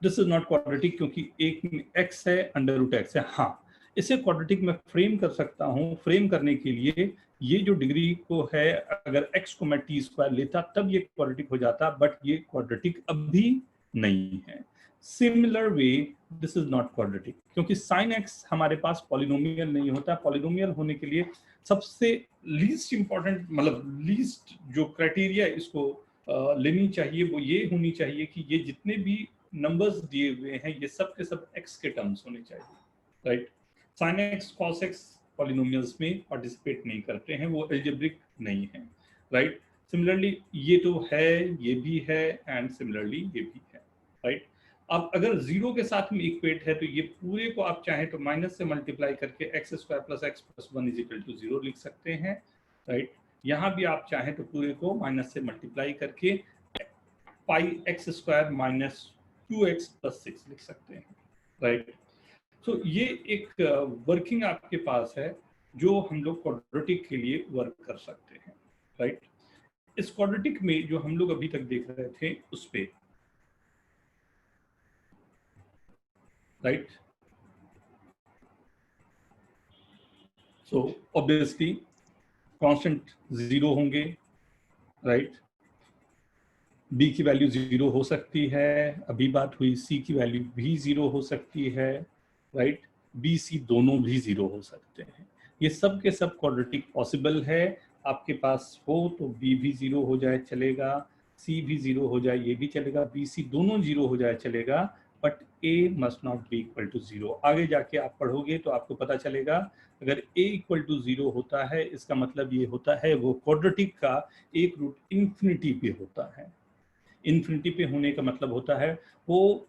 This is not quadratic क्योंकि एक में x है, अंडर रूट x है. हाँ, इसे क्वाड्रेटिक में फ्रेम कर सकता हूँ. फ्रेम करने के लिए ये जो डिग्री को है, अगर x को मैं t स्क्वायर लेता तब ये क्वाड्रेटिक हो जाता, बट ये क्वाड्रेटिक अभी नहीं है. Similar way this is not quadratic क्योंकि sin x हमारे पास पॉलिनोमियल नहीं होता. पॉलिनोमियल होने के लिए सबसे लीस्ट इंपॉर्टेंट, मतलब लीस्ट जो क्राइटेरिया इसको लेनी चाहिए वो ये होनी चाहिए कि ये जितने भी नंबर्स दिए हुए हैं ये सब के सब x के टर्म्स होने चाहिए, right? sin x cos x polynomials में पार्टिसिपेट नहीं करते हैं, वो एल्जेब्रिक नहीं है, राइट? सिमिलरली ये तो है, ये भी है, एंड सिमिलरली ये भी है, राइट? अब अगर जीरो के साथ में इक्वेट है तो ये पूरे को आप चाहें तो माइनस से मल्टीप्लाई करके x square plus x plus 1 is equal to 0 लिख सकते हैं, राइट? यहाँ भी आप चाहें तो पूरे को माइनस से मल्टीप्लाई करके pi x square minus 2x plus 6 लिख सकते हैं, राइट? तो ये एक वर्किंग आपके पास है जो हम लोग क्वाड्रेटिक के लिए वर्क कर सकते हैं, राइट? इस क्वाड्रेटिक में जो हम लोग अभी तक देख रहे थे उस पे, राइट? सो ऑब्वियसली कांस्टेंट 0 होंगे, राइट? b की वैल्यू 0 हो सकती है, अभी बात हुई c की वैल्यू भी 0 हो सकती है, राइट? b c दोनों भी 0 हो सकते हैं. ये सब के सब क्वाड्रेटिक पॉसिबल है. आपके पास हो तो b भी 0 हो जाए चलेगा, c भी 0 हो जाए ये भी चलेगा, b c दोनों 0 हो जाए चलेगा, but a must not be equal to 0. आगे जाके आप पढ़ोगे तो आपको पता चलेगा अगर a इक्वल टू 0 होता है इसका मतलब ये होता है वो क्वाड्रेटिक का एक रूट इन्फिनिटी पे होता है. इन्फिनिटी पे होने का मतलब होता है वो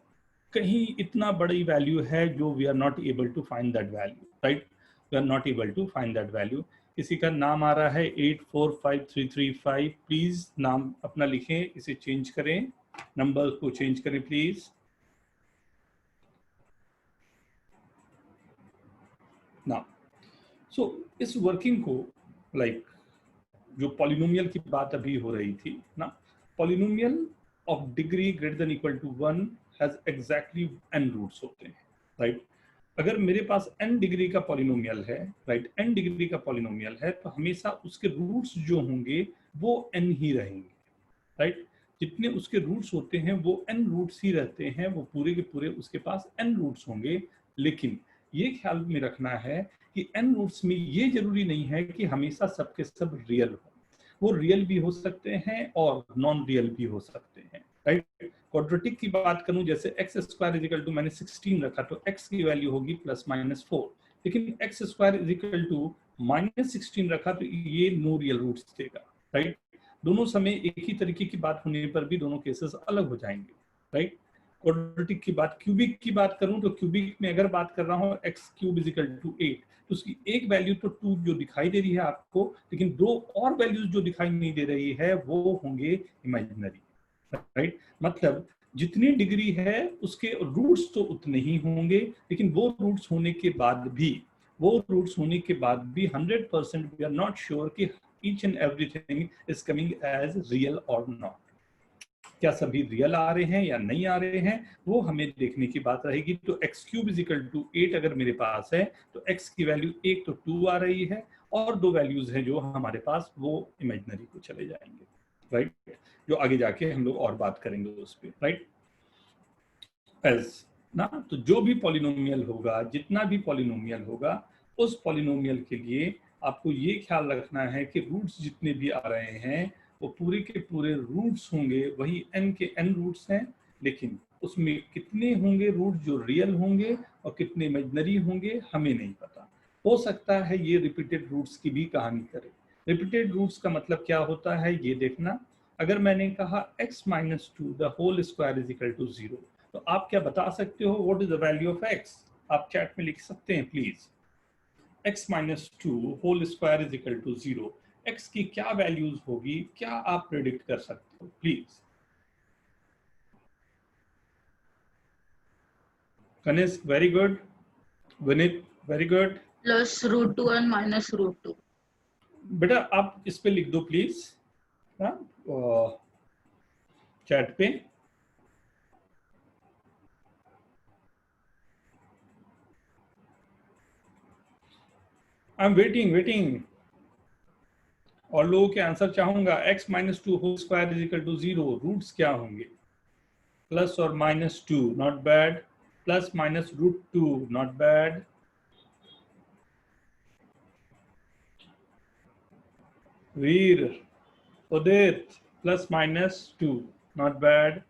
कहीं इतना बड़ी वैल्यू है जो we are not able to find that value, right? We are not able to find that value. किसी का नाम आ रहा है 845335, प्लीज नाम अपना लिखें, इसे चेंज करें, नंबर को चेंज करें प्लीज. ना सो इस वर्किंग को लाइक जो पॉलिनोमियल की बात अभी हो रही थी ना, polynomial of degree greater than equal to 1 has exactly n roots होते हैं, राइट? अगर मेरे पास n डिग्री का पॉलिनोमियल है, राइट, n डिग्री का पॉलिनोमियल है तो हमेशा उसके रूट्स जो होंगे वो n ही रहेंगे, राइट? जितने उसके रूट्स होते हैं वो n रूट्स ही रहते हैं, वो पूरे के पूरे उसके पास n रूट्स होंगे. लेकिन ये ख्याल में रखना है कि n रूट्स में ये जरूरी नहीं है कि हमेशा सबके सब रियल हो. वो रियल भी हो सकते हैं और नॉन रियल भी हो सकते हैं, राइट? क्वाड्रेटिक की बात करूं जैसे x square is equal to मैंने 16 रखा तो x की वैल्यू होगी प्लस माइनस 4, लेकिन x square is equal to minus 16 रखा तो ये नो रियल रूट्स देगा, राइट? दोनों समय एक ही तरीके की बात होने पर भी दोनों केसेस अलग हो जाएंगे, राइट? क्वाड्रेटिक की बात, क्यूबिक की बात करूं तो क्यूबिक में अगर बात कर रहा हूं x cube is equal to 8 तो उसकी एक वैल्यू तो 2 जो दिखाई दे रही है आपको, लेकिन दो और वैल्यूज जो दिखाई नहीं दे रही है वो होंगे इमेजिनरी, राइट? मतलब जितनी डिग्री है उसके रूट्स तो उतने ही होंगे, लेकिन वो रूट्स होने के बाद भी 100% वी आर नॉट श्योर कि each and everything is coming as real और नॉट. क्या सभी रियल आ रहे हैं या नहीं आ रहे हैं वो हमें देखने की बात रहेगी. तो x cube is equal to 8 अगर मेरे पास है तो x की वैल्यू एक तो 2 आ रही है और दो वैल्यूज हैं जो हमारे पास वो इमेजिनरी को चले जाएंगे, राइट? जो आगे जाके हम लोग और बात करेंगे उस पर, राइट? एज ना, तो जो भी पॉलिनोमियल होगा, जितना भी पॉलिनोमियल होगा, उस पॉलिनोमियल के लिए आपको ये ख्याल रखना है कि रूट्स जितने भी आ रहे हैं वो पूरे के पूरे रूट्स होंगे, वही n के n रूट्स हैं, लेकिन उसमें कितने होंगे रूट जो रियल होंगे और कितने इमेजिनरी होंगे हमें नहीं पता। हो सकता है ये रिपीटेड रूट्स की भी कहानी करे। रिपीटेड रूट्स का मतलब क्या होता है ये देखना। अगर मैंने कहा x minus two the whole square is equal to 0, तो आप क्या बता सकते हो what is the value of x? आप चैट में लिख सकते हैं please. x minus two whole square is equal to 0, x की क्या वैल्यूज होगी, क्या आप प्रेडिक्ट कर सकते हो please? Kanishk very good, Vineet very good. Plus √2 and minus √2। बेटा आप इस पे लिख दो प्लीज चैट पे। आई एम वेटिंग और लोगों के आंसर चाहूंगा। x minus two whole square is equal to 0, roots क्या होंगे? प्लस और minus 2, not bad. Plus minus √2, not bad. Veer, Udit, plus minus 2, not bad.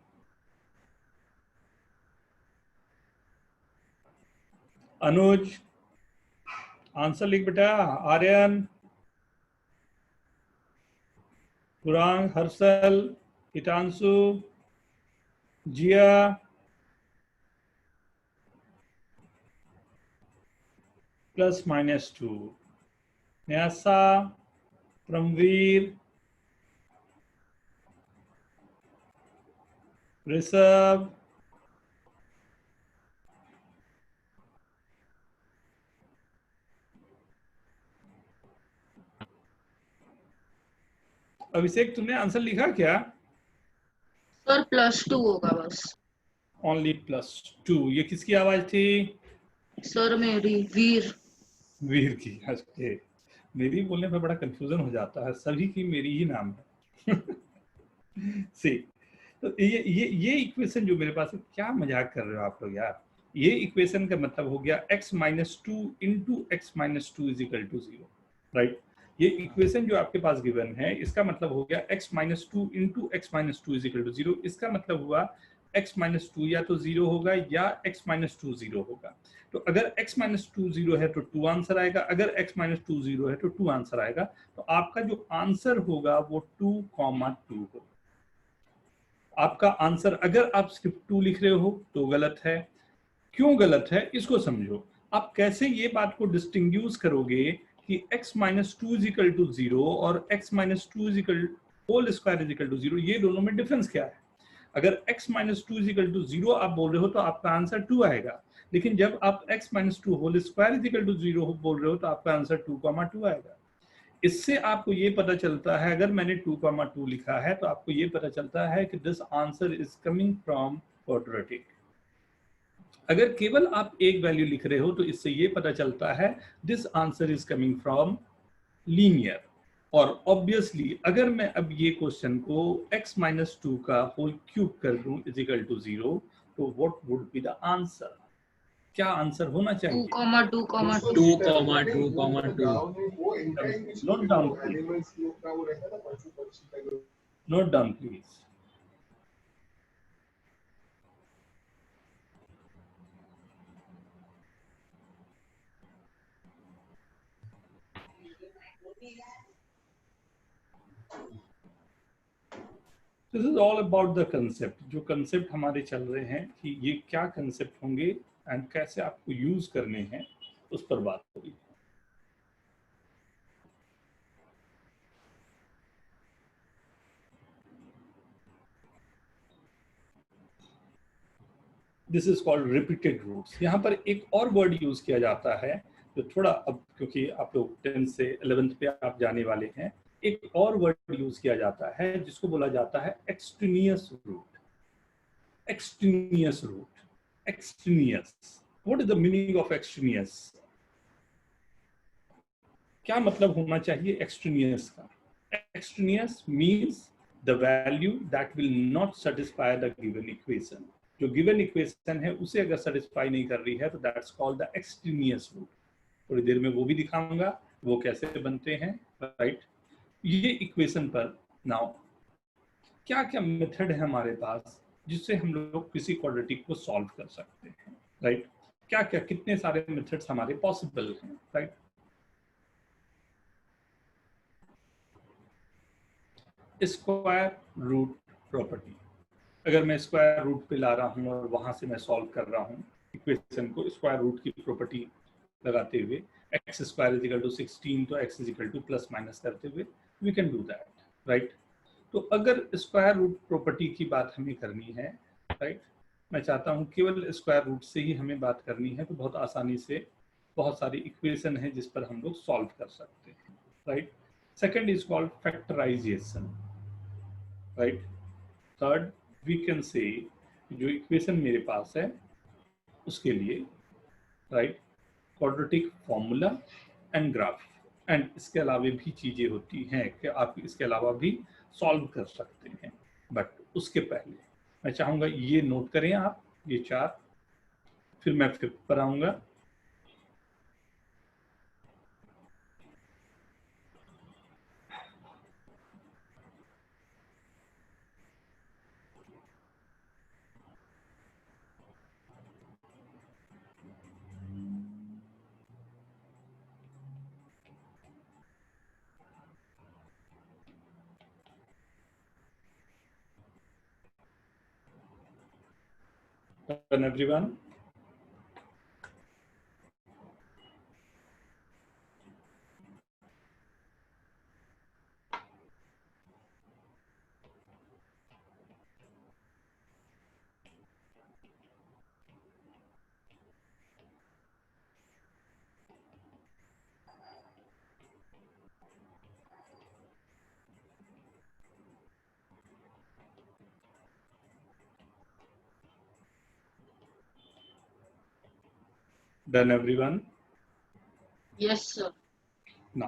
Anuj answer लिख बेटा। Aryan, Puran, Harshal, Hitanshu, Jiya, plus minus 2। न्यासा, परमवीर, ऋषभ, अभिषेक तुमने आंसर लिखा क्या? सर +2 होगा बस। ओनली +2। ये किसकी आवाज थी? सर मेरी वीर। वीर की। अच्छा, मेरी बोलने पर बड़ा कंफ्यूजन हो जाता है, सभी की मेरी ही नाम है। सी, तो ये इक्वेशन जो मेरे पास है, क्या मजाक कर रहे हो आप लोग यार? ये इक्वेशन का मतलब हो गया x minus two into x minus two is equal to 0, right? ये इक्वेशन जो आपके पास गिवन है इसका मतलब हो गया x minus two into x minus two is equal to 0। इसका मतलब हुआ x माइनस टू या तो 0 होगा या x माइनस टू 0 होगा। तो अगर x माइनस टू 0 है तो 2 आंसर आएगा, अगर x माइनस टू 0 है तो 2 आंसर आएगा। तो आपका जो आंसर होगा वो 2,2 होगा। आपका आंसर, अगर आप सिर्फ 2 लिख रहे हो तो गलत है। क्यों गलत है इसको समझो। आप कैसे ये बात को डिस्टिंग्विश करोगे कि x minus two is equal to 0 और x minus two is equal whole square is equal to 0, ये दोनों में डिफरेंस क्या है? अगर x minus two is equal to 0 आप बोल रहे हो तो आपका आंसर 2 आएगा, लेकिन जब आप x minus two whole square is equal to 0 बोल रहे हो तो आपका आंसर 2,2 आएगा। इससे आपको ये पता चलता है, अगर मैंने 2,2 लिखा है तो आपको ये पता चलता है कि this answer is coming from quadratic. अगर केवल आप एक वैल्यू लिख रहे हो तो इससे ये पता चलता है this answer is coming from linear. और ऑब्वियसली अगर मैं अब ये क्वेश्चन को x माइनस टू का होल क्यूब कर दूं इज इक्वल टू 0, तो what would be the answer? क्या आंसर होना चाहिए? 2,2,2,2। Note down please, note down please. This is all about the concept. जो कंसेप्ट हमारे चल रहे हैं कि ये क्या कंसेप्ट होंगे एंड कैसे आपको यूज करने हैं, उस पर बात होगी। This is called repeated roots. यहाँ पर एक और वर्ड यूज किया जाता है जो थोड़ा, अब क्योंकि आप लोग 10th से 11th पे आप जाने वाले हैं, एक और वर्ड यूज किया जाता है जिसको बोला जाता है extraneous root. Extraneous root, extraneous. What is the meaning of extraneous? क्या मतलब होना चाहिए एक्सट्रेनियस का? Extraneous means the value that will not satisfy the given equation. जो गिवन इक्वेशन है उसे अगर सेटिस्फाई नहीं कर रही है तो that's called the extraneous root. थोड़ी देर में वो भी दिखाऊंगा वो कैसे बनते हैं, राइट। ये इक्वेशन पर नाउ क्या क्या मेथड है हमारे पास जिससे हम लोग किसी क्वाड्रेटिक को सॉल्व कर सकते हैं, राइट। क्या क्या कितने सारे मेथड्स हमारे पॉसिबल हैं, राइट। स्क्वायर रूट प्रॉपर्टी, अगर मैं स्क्वायर रूट पे ला रहा हूं और वहां से मैं सॉल्व कर रहा हूं इक्वेशन को स्क्वायर रूट की प्रॉपर्टी लगाते हुए, x square is equal to 16 तो x is equal to plus minus करते हुए we can do that, right. तो अगर स्क्वायर रूट प्रॉपर्टी की बात हमें करनी है, राइट, मैं चाहता हूं केवल स्क्वायर रूट से ही हमें बात करनी है, तो बहुत आसानी से बहुत सारी इक्वेशन है जिस पर हम लोग सॉल्व कर सकते हैं, right. Second is called factorization, right. Third we can say जो इक्वेशन मेरे पास है उसके लिए, right, quadratic formula and graph, and इसके अलावा भी चीजें होती हैं कि आप इसके अलावा भी सॉल्व कर सकते हैं। बट उसके पहले मैं चाहूंगा ये नोट करें आप ये चार, फिर मैं फिफ्थ पर आऊंगा। Everyone, done everyone. Yes sir. ना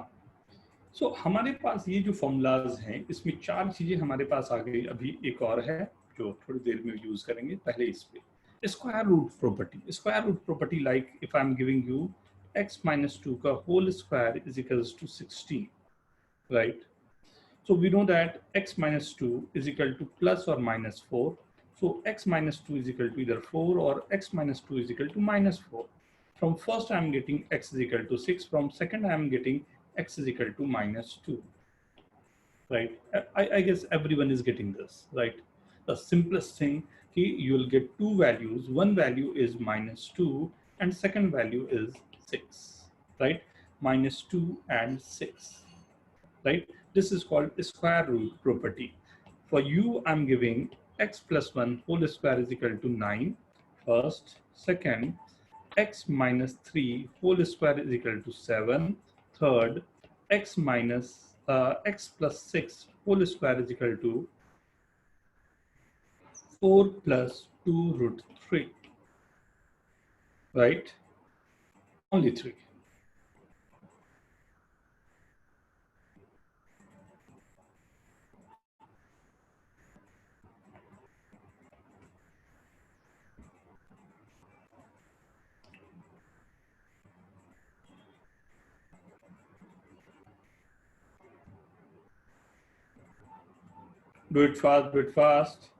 सो हमारे पास ये जो फॉर्मूलाज हैं इसमें चार चीजें हमारे पास आ गई, अभी एक और है जो थोड़ी देर में यूज करेंगे। पहले इस पे square root property, square root property like if I am giving you x minus 2 का whole square is equals to 16, right. So we know that x minus 2 is equal to plus or minus 4. So x minus 2 is equal to either 4 or x minus 2 is equal to minus 4. From first I am getting x is equal to 6. From second I am getting x is equal to minus 2. Right? I guess everyone is getting this, right? The simplest thing, you will get two values. One value is minus 2 and second value is 6, right? Minus 2 and 6. Right? This is called square root property. For you, I'm giving x plus 1 whole square is equal to 9 first. Second, x minus 3 whole square is equal to 7. Third, x plus 6 whole square is equal to 4 plus 2 root 3. Right? Only 3. Do it fast, do it fast.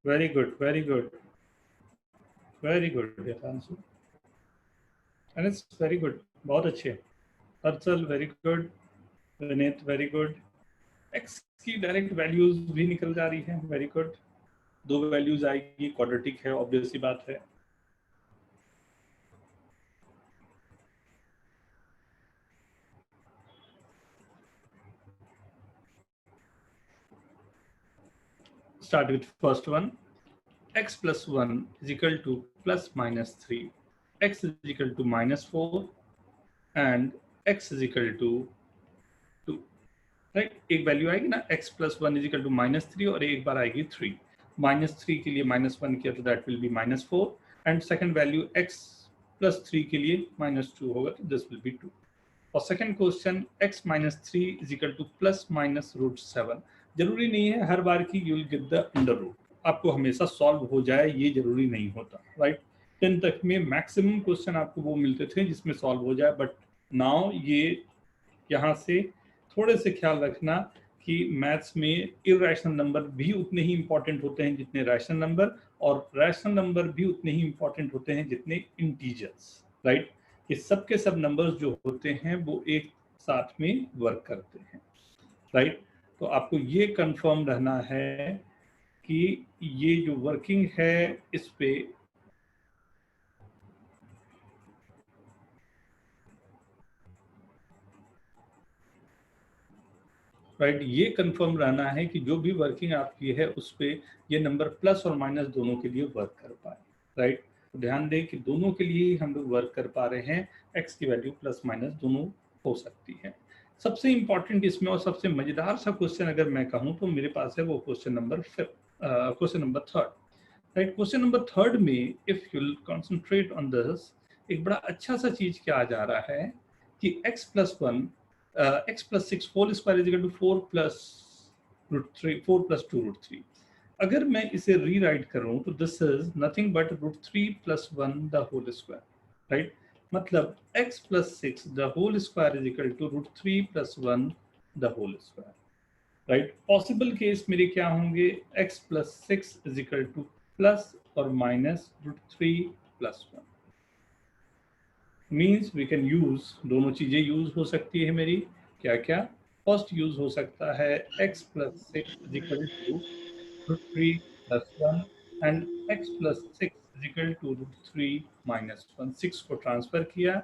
Very good, very good, very good Yathanshu, and it's very good, बहुत अच्छे। Archal very good, Vineet very good. X की डायरेक्ट वैल्यूज भी निकल जा रही है, वेरी गुड। 2 वैल्यूज आएगी, क्वाड्रेटिक है, ऑब्वियस सी बात है। Start with first one. X plus 1 is equal to plus minus 3. X is equal to minus 4 and x is equal to 2. Right, एक वैल्यू आएगी ना, x plus 1 is equal to minus 3 और एक बार आएगी 3। माइनस 3 के लिए माइनस 1 किया तो that will be minus 4 and second value x plus 3 के लिए माइनस 2 होगा तो दिस विल बी 2। और second question x minus 3 is equal to plus minus root 7। जरूरी नहीं है हर बार की you will get the under root, आपको हमेशा सॉल्व हो जाए ये जरूरी नहीं होता, राइट। 10 तक में मैक्सिमम क्वेश्चन आपको वो मिलते थे जिसमें सॉल्व हो जाए, बट नाउ ये यहाँ से थोड़े से ख्याल रखना कि मैथ्स में इरेशनल नंबर भी उतने ही इंपॉर्टेंट होते हैं जितने रैशनल नंबर, और रैशनल नंबर भी उतने ही इंपॉर्टेंट होते हैं जितने इंटीजर्स, राइट। ये सब के सब नंबर्स जो होते हैं वो एक साथ में वर्क करते हैं, राइट। तो आपको ये कंफर्म रहना है कि ये जो वर्किंग है इस पे राइट, ये कंफर्म रहना है कि जो भी वर्किंग आपकी है उस पे ये नंबर प्लस और माइनस दोनों के लिए वर्क कर पाए, राइट। तो ध्यान दें कि दोनों के लिए हम लोग वर्क कर पा रहे हैं, एक्स की वैल्यू प्लस माइनस दोनों हो सकती है। सबसे इंपॉर्टेंट इसमें और सबसे मजेदार सा क्वेश्चन अगर मैं कहूँ तो मेरे पास है वो question number 3, right. Question number 3 में if you concentrate on this, एक बड़ा अच्छा सा चीज क्या आ जा रहा है कि x plus 1 x plus 6 whole square is equal to 4 plus root 3, 4 plus 2 root 3। अगर मैं इसे रीराइट करूं तो this is nothing but root 3 plus 1 the whole square, right. मतलब x plus 6 the whole square is equal to root 3 plus 1 the whole square, right. Possible case मेरे क्या होंगे, x plus 6 is equal to plus और minus root 3 plus 1। Means we can use, दोनों चीजें यूज हो सकती है मेरी, क्या क्या। फर्स्ट यूज हो सकता है x plus 6 is equal to root 3 plus 1 and x plus 6 is equal to root 3 minus 1। 6 को ट्रांसफर किया,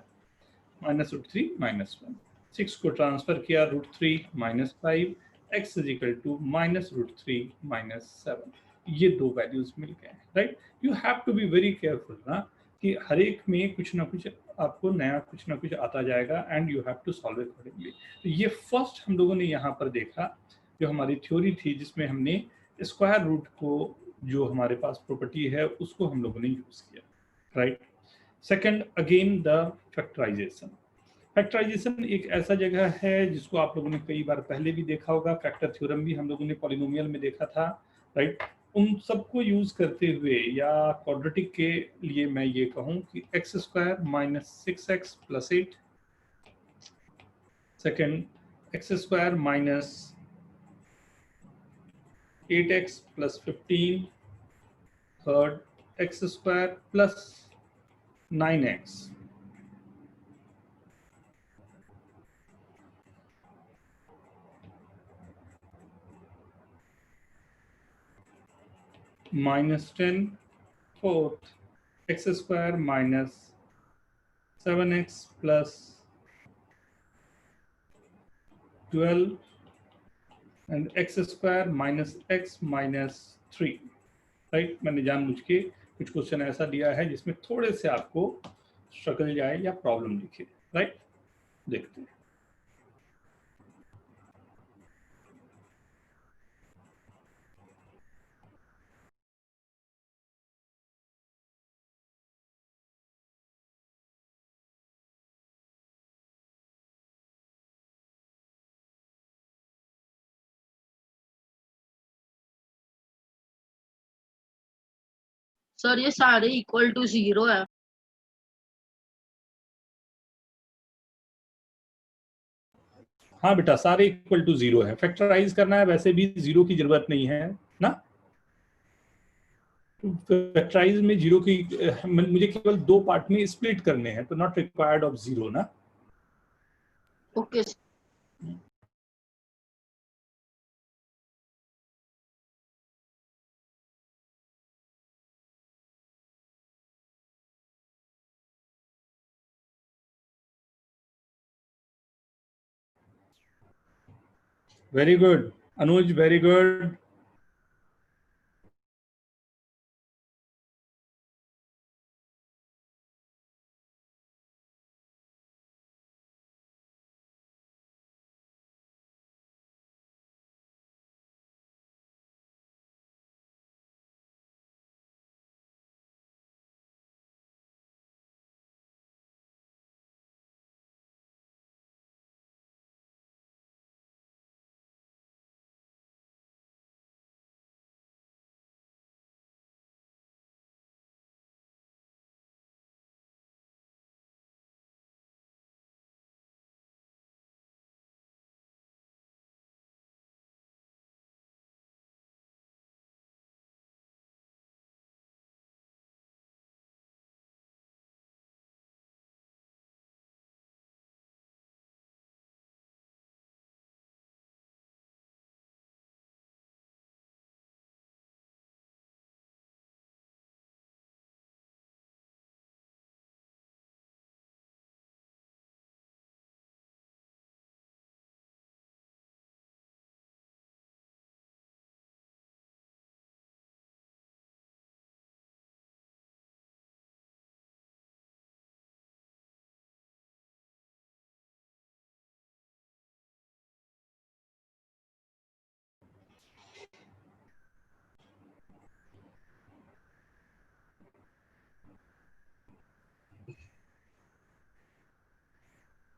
माइनस रूट 3 माइनस 1, 6 को ट्रांसफर किया root 3 minus 5, x is equal to minus root 3 minus 7। ये दो वैल्यूज मिल गए, right. You have to be very careful ना कि हर एक में कुछ ना कुछ आपको नया कुछ ना कुछ आता जाएगा and you have to solve accordingly. तो ये फर्स्ट हम लोगों ने यहाँ पर देखा, जो हमारी थ्योरी थी जिसमें हमने स्क्वायर रूट को जो हमारे पास प्रॉपर्टी है उसको हम लोगों ने यूज किया, right. Second, again the factorization. Factorization एक ऐसा जगह है जिसको आप लोगों ने कई बार पहले भी देखा होगा, फैक्टर थ्योरम भी हम लोगों ने पॉलिनोमियल में देखा था, राइट। उन सबको यूज करते हुए या क्वाड्रेटिक के लिए मैं ये कहूं कि x square minus 6x plus 8, second x square minus 8x plus 15, third x square plus 9x, minus 10, fourth x square minus 7x plus 12 and x square minus x minus 3, right. मैंने जानबूझ के कुछ क्वेश्चन ऐसा दिया है जिसमें थोड़े से आपको स्ट्रगल जाए या प्रॉब्लम दिखे, राइट। देखते हैं। सर ये सारे इक्वल टू 0 है। हाँ बेटा, सारे इक्वल टू 0 है। फैक्टराइज करना है वैसे भी 0 की जरूरत नहीं है ना। फैक्टराइज में जीरो की मुझे केवल दो पार्ट में स्प्लिट करने हैं, तो नॉट रिक्वायर्ड ऑफ जीरो ना. ओके वेरी गुड अनुज, वेरी गुड.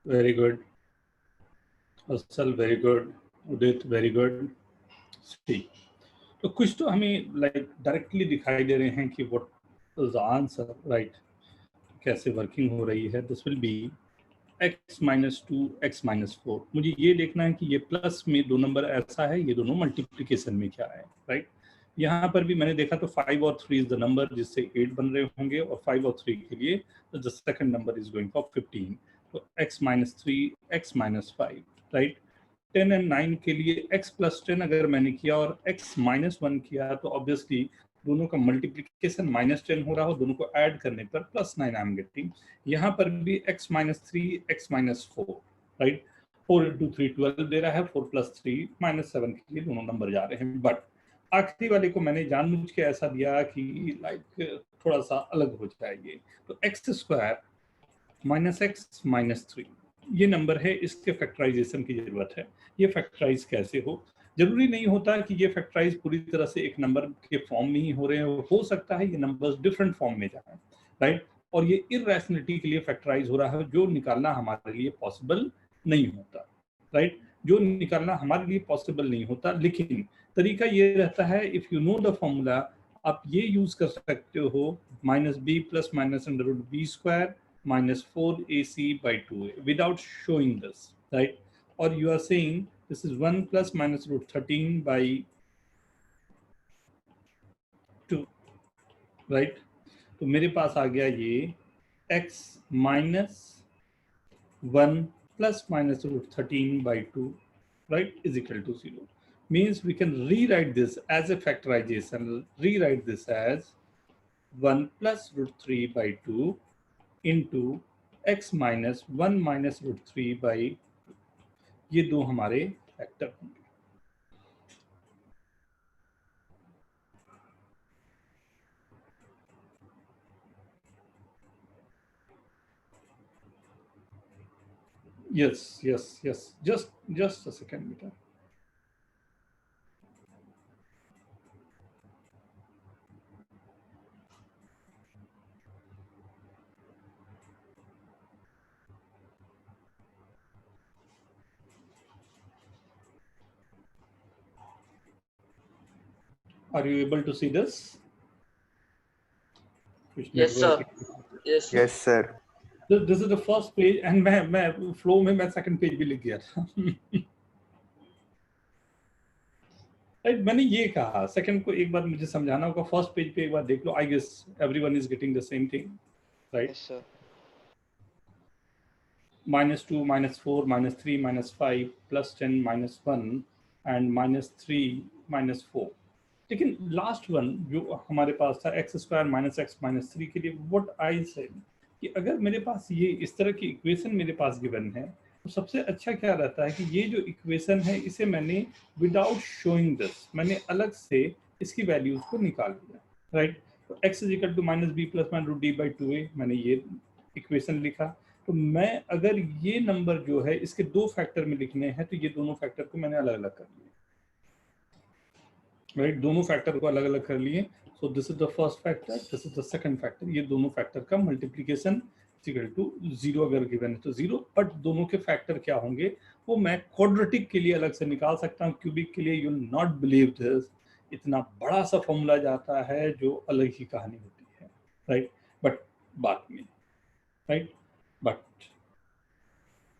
वेरी गुड असल, very good Udit, very good. ठीक, तो कुछ तो हमें लाइक डायरेक्टली दिखाई दे रहे हैं कि what is the answer, right. कैसे वर्किंग हो रही है. This will be x minus to x minus four. मुझे ये देखना है कि ये प्लस में दो नंबर ऐसा है, ये दोनों मल्टीप्लिकेशन में क्या है, राइट. यहाँ पर भी मैंने देखा तो 5 और 3 इज द नंबर जिससे 8 बन रहे होंगे, और 5 और 3 के लिए the second number is going for 15. तो x minus three x minus five, right. 10 and 9 के लिए x प्लस 10 अगर मैंने किया और x माइनस 1 किया, तो ऑब्वियसली दोनों का मल्टीप्लिकेशन माइनस 10 हो रहा हो, दोनों को ऐड करने पर प्लस 9 आई एम गेटिंग. यहाँ पर भी x minus three x minus four, right. 4 into 3 12 दे रहा है, 4 प्लस 3 माइनस 7 के लिए दोनों नंबर जा रहे हैं. बट आखिरी वाले को मैंने जानबूझ के ऐसा दिया कि लाइक थोड़ा सा अलग हो जाएगी. तो x square minus x minus three ये नंबर है, इसके फैक्टराइजेशन की जरूरत है. ये फैक्टराइज कैसे हो, जरूरी नहीं होता कि ये फैक्टराइज पूरी तरह से एक नंबर के फॉर्म में ही हो रहे हैं. हो सकता है ये नंबर्स डिफरेंट फॉर्म में जाए, राइट. और ये इररेशनलिटी के लिए फैक्टराइज हो रहा है, जो निकालना हमारे लिए पॉसिबल नहीं होता, राइट. जो निकालना हमारे लिए पॉसिबल नहीं होता, लेकिन तरीका ये रहता है, if you know the formula, आप ये यूज कर सकते हो, minus b plus minus under root b square minus 4ac by 2a without showing this, right. Or you are saying this is 1 plus minus root 13 by 2, right. तो मेरे पास आ गया ये x minus 1 plus minus root 13 by 2, right, is equal to 0. Means we can rewrite this as a factorization, rewrite this as 1 plus root 3 by 2 into x minus 1 minus root 3 by, ये दो हमारे फैक्टर होंगे. yes yes yes just a second बेटा. Are you able to see this? Yes sir. Yes sir. Yes, sir. This is the first page and मैं flow में मैं second page भी लिख गया था. राइट। मैंने ये कहा, सेकंड को एक बार मुझे समझाना होगा, फर्स्ट पेज पे एक बार देख लो, I guess everyone is getting the same thing, right. Yes sir. -2, -4, -3, -5, +10, -1 and -3, -4। लेकिन लास्ट वन जो हमारे पास था x² - x - 3 के लिए, व्हाट आई सेड कि अगर मेरे पास ये इस तरह की इक्वेशन मेरे पास गिवन है तो सबसे अच्छा क्या रहता है कि ये जो इक्वेशन है इसे मैंने विदाउट शोइंग दिस मैंने अलग से इसकी वैल्यूज को निकाल लिया, राइट। तो x = -b + -√d/2a, मैंने ये इक्वेशन लिखा। तो मैं अगर ये नंबर जो है इसके दो फैक्टर में लिखने हैं तो ये दोनों फैक्टर को मैंने अलग अलग कर लिया, राइट। दोनों फैक्टर को अलग अलग कर लिए। So this is the first factor, this is the second factor. ये दोनों फैक्टर का मल्टीप्लिकेशन इक्वल टू 0 अगर गिवन है तो 0, बट दोनों के फैक्टर क्या होंगे वो मैं क्वाड्रेटिक के लिए अलग से निकाल सकता हूँ। क्यूबिक के लिए you will not believe this, इतना बड़ा सा फॉर्मूला जाता है जो अलग ही कहानी होती है, राइट। बट बाद में, राइट। बट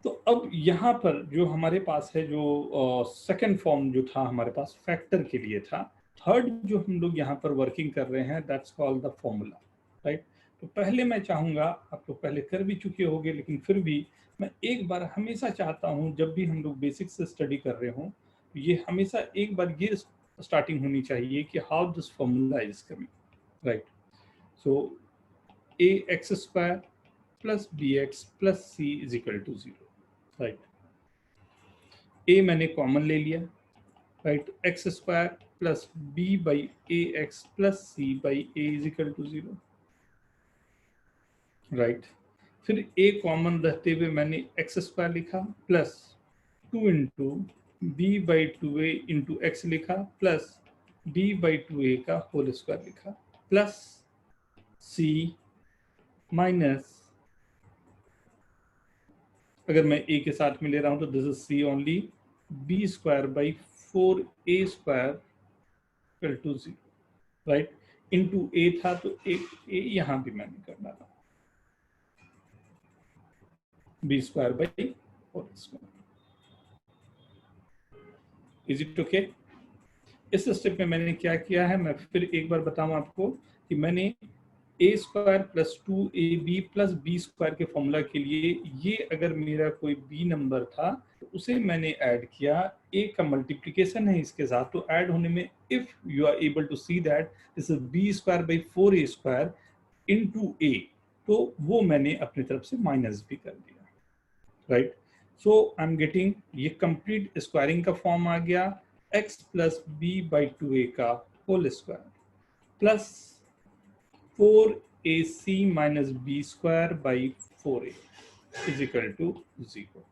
तो अब यहाँ पर जो हमारे पास है, जो सेकंड फॉर्म जो था हमारे पास फैक्टर के लिए था, थर्ड जो हम लोग यहाँ पर वर्किंग कर रहे हैं that's called the formula, right. तो पहले मैं चाहूँगा, आप लोग पहले कर भी चुके होंगे लेकिन फिर भी मैं एक बार हमेशा चाहता हूँ जब भी हम लोग बेसिक से स्टडी कर रहे हों तो ये हमेशा एक बार ये स्टार्टिंग होनी चाहिए कि how this formula is coming, right. So ax² + bx + c = 0, right. a मैंने कॉमन ले लिया, right. x² + b/ax + c/a = 0, right. फिर a कॉमन रहते हुए मैंने x² लिखा प्लस 2 × b/2a × x लिखा प्लस b/2a का होल स्क्वायर लिखा प्लस c माइनस, अगर मैं a के साथ में ले रहा हूं तो this is c only, b² / 4a² = 0, right. Into a था तो a यहां भी मैंने कर डाला, b² / 4a²। Is it okay? इस स्टेप में मैंने क्या किया है, मैं फिर एक बार बताऊं आपको कि मैंने a² + 2ab + b² के फॉर्मूला के लिए ये अगर मेरा कोई b नंबर था तो उसे मैंने ऐड किया, a का मल्टीप्लिकेशन है इसके साथ, तो ऐड होने में if you are able to see that this is b² / 4a² × a, तो वो मैंने अपनी तरफ से माइनस भी कर दिया, right. So I am getting, ये कंप्लीट स्क्वायरिंग का फॉर्म आ गया, x + b/2a का whole square plus 4ac - b² / 4a = 0,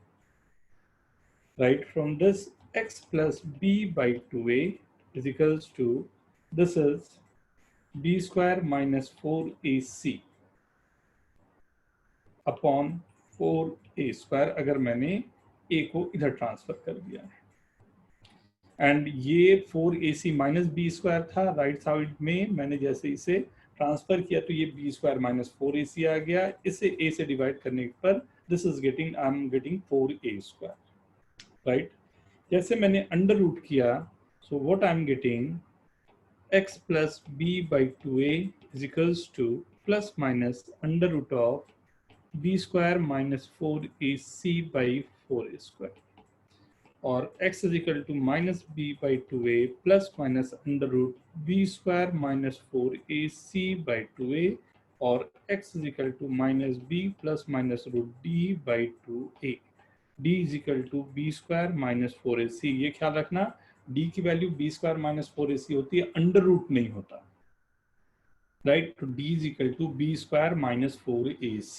right. From this x + b/2a is equals to, this is b² - 4ac upon 4a², अगर मैंने a को इधर ट्रांसफर कर दिया है, एंड ये 4ac - b² था, राइट साइड में मैंने जैसे इसे ट्रांसफर किया तो ये b² - 4ac आ गया, इसे a से डिवाइड करने पर this is getting, I am getting 4a², right. जैसे मैंने अंडर रूट किया, so what I am getting, x + b/2a = ± (b² - 4ac/4a²) और x = -b/2a ± (b² - 4ac/2a) और x = -b ± √d/2a, d = b² - 4ac। ये ख्याल रखना d की वैल्यू b² - 4ac होती है, अंडर रूट नहीं होता, राइट। तो d = b² - 4ac।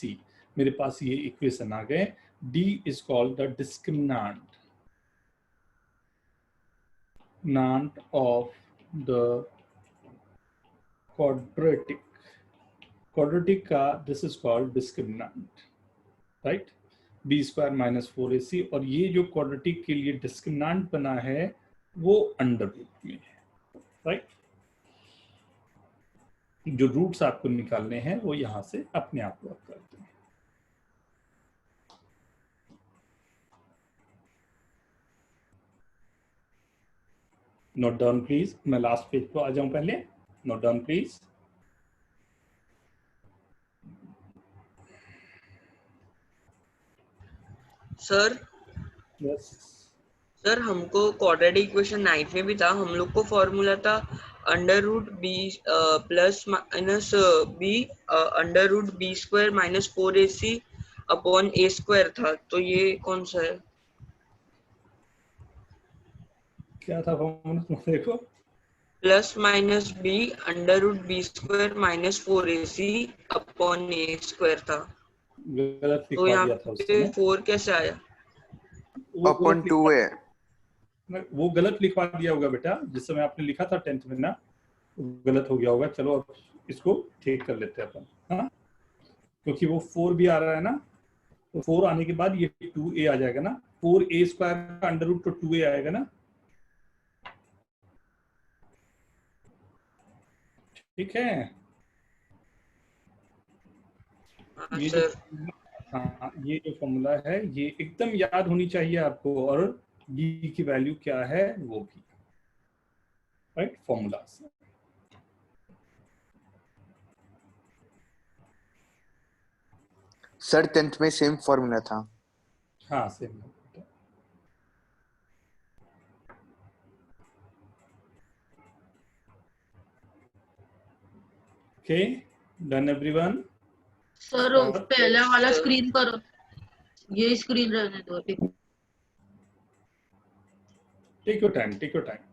मेरे पास ये इक्वेशन आ गए। d is called the discriminant of the quadratic का this is called discriminant, right, b² - 4ac। और ये जो क्वाड्रेटिक के लिए डिस्क्रिमिनेंट बना है वो अंडर रूट में है, राइट। जो रूट्स आपको निकालने हैं वो यहां से अपने आप वर्क करते हैं। नोट डाउन प्लीज, मैं लास्ट पेज पे आ जाऊं पहले, note down please. Sir yes sir हमको क्वाड्रेटिक इक्वेशन 9 में भी था, हम लोग को फॉर्मूला था under root b plus minus b under root b square minus 4ac upon a square था, तो ये कौन सा है? क्या था फॉर्मूला, तुम देखो। Plus minus b under root b square minus 4ac upon a square था, गलत तो लिखवा यहाँ दिया था उसने पे ना, 4 कैसे आया? वो अपॉन गलत 2 है। वो गलत लिखवा दिया होगा बेटा, जिस समय आपने लिखा था 10th में ना, गलत हो गया होगा। चलो अब इसको ठीक कर लेते हैं अपन, हाँ, क्योंकि वो 4 भी आ रहा है ना, तो 4 आने के बाद ये 2a आ जाएगा ना, 4a स्क्वायर का अंडर रूट तो 2a आएगा ना, ठीक है। हाँ ये जो सर। हाँ, ये जो फॉर्मूला है ये एकदम याद होनी चाहिए आपको, और ये की वैल्यू क्या है वो भी, राइट, फॉर्मूला। सर 10th में सेम फॉर्मूला था। हाँ same. Okay, done everyone. Sir पहले वाला स्क्रीन पर ये स्क्रीन रहने दो अभी। Take your time, take your time.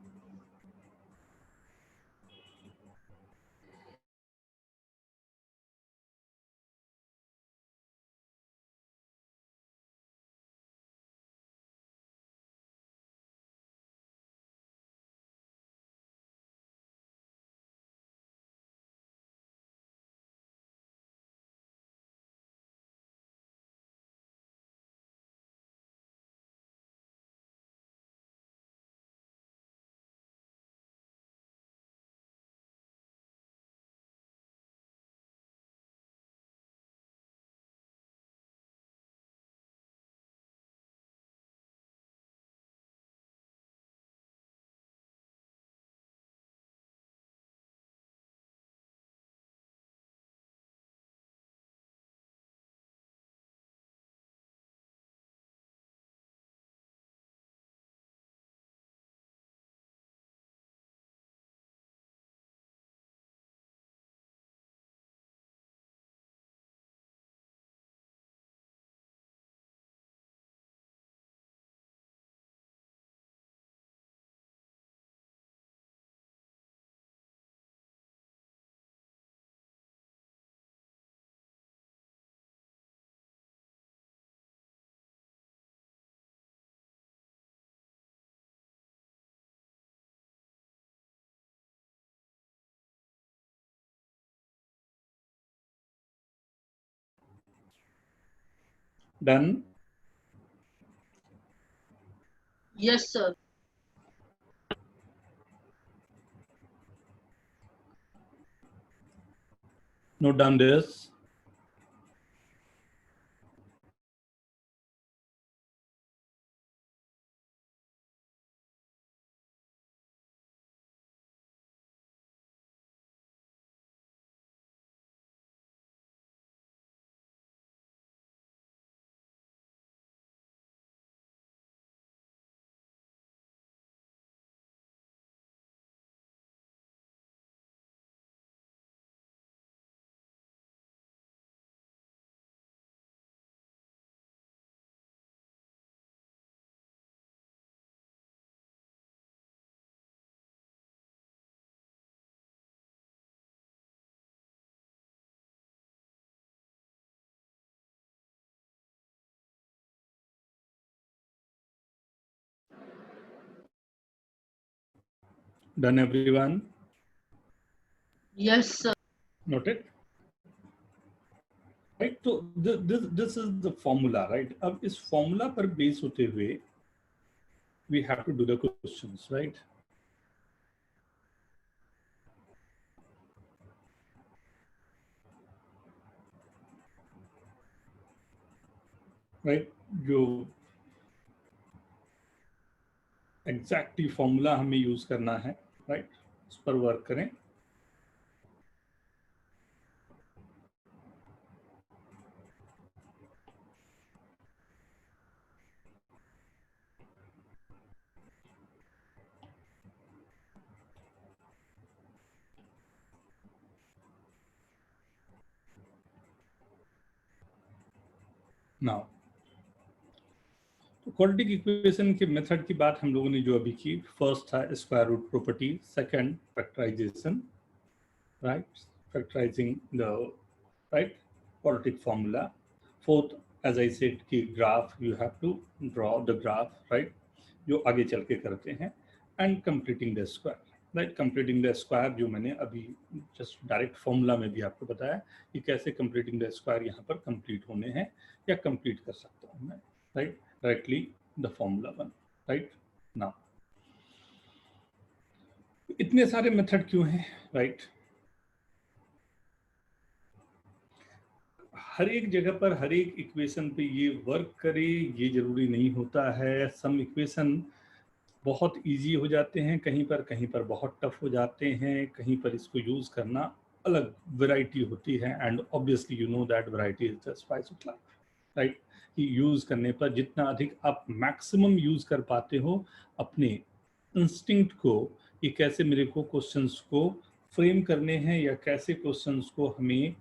Done. Yes sir. Note down this. Done everyone? Yes sir. Noted? Right, तो this is the formula, right? अब इस formula पर बेस होते हुए we have to do the questions, right? Right, जो एग्जैक्टली फॉर्मूला हमें यूज करना है, राइट? उस पर वर्क करें। नाउ तो क्वाड्रेटिक इक्वेशन के मेथड की बात हम लोगों ने जो अभी की, फर्स्ट था square root property, second factorization, right? Factorizing the right quadratic formula. Fourth, as I said, कि graph you have to draw the graph, right? जो आगे चल के करते हैं, and completing the square, right? Completing the square जो मैंने अभी just direct formula में भी आपको बताया कि कैसे completing the square यहाँ पर complete होने हैं या complete कर सकता हूँ मैं, right? Directly the formula one, right? Now इतने सारे मेथड क्यों हैं, right? हर एक जगह पर हर एक इक्वेशन पे ये वर्क करे ये जरूरी नहीं होता है। सम इक्वेशन बहुत इजी हो जाते हैं, कहीं पर बहुत टफ हो जाते हैं, कहीं पर इसको यूज करना अलग वैरायटी होती है। And obviously you know that variety is the spice of life, right? कि यूज करने पर जितना अधिक आप मैक्सिमम यूज कर पाते हो अपने इंस्टिंक्ट को कि कैसे मेरे को क्वेश्चंस को फ्रेम करने हैं या कैसे क्वेश्चंस को हमें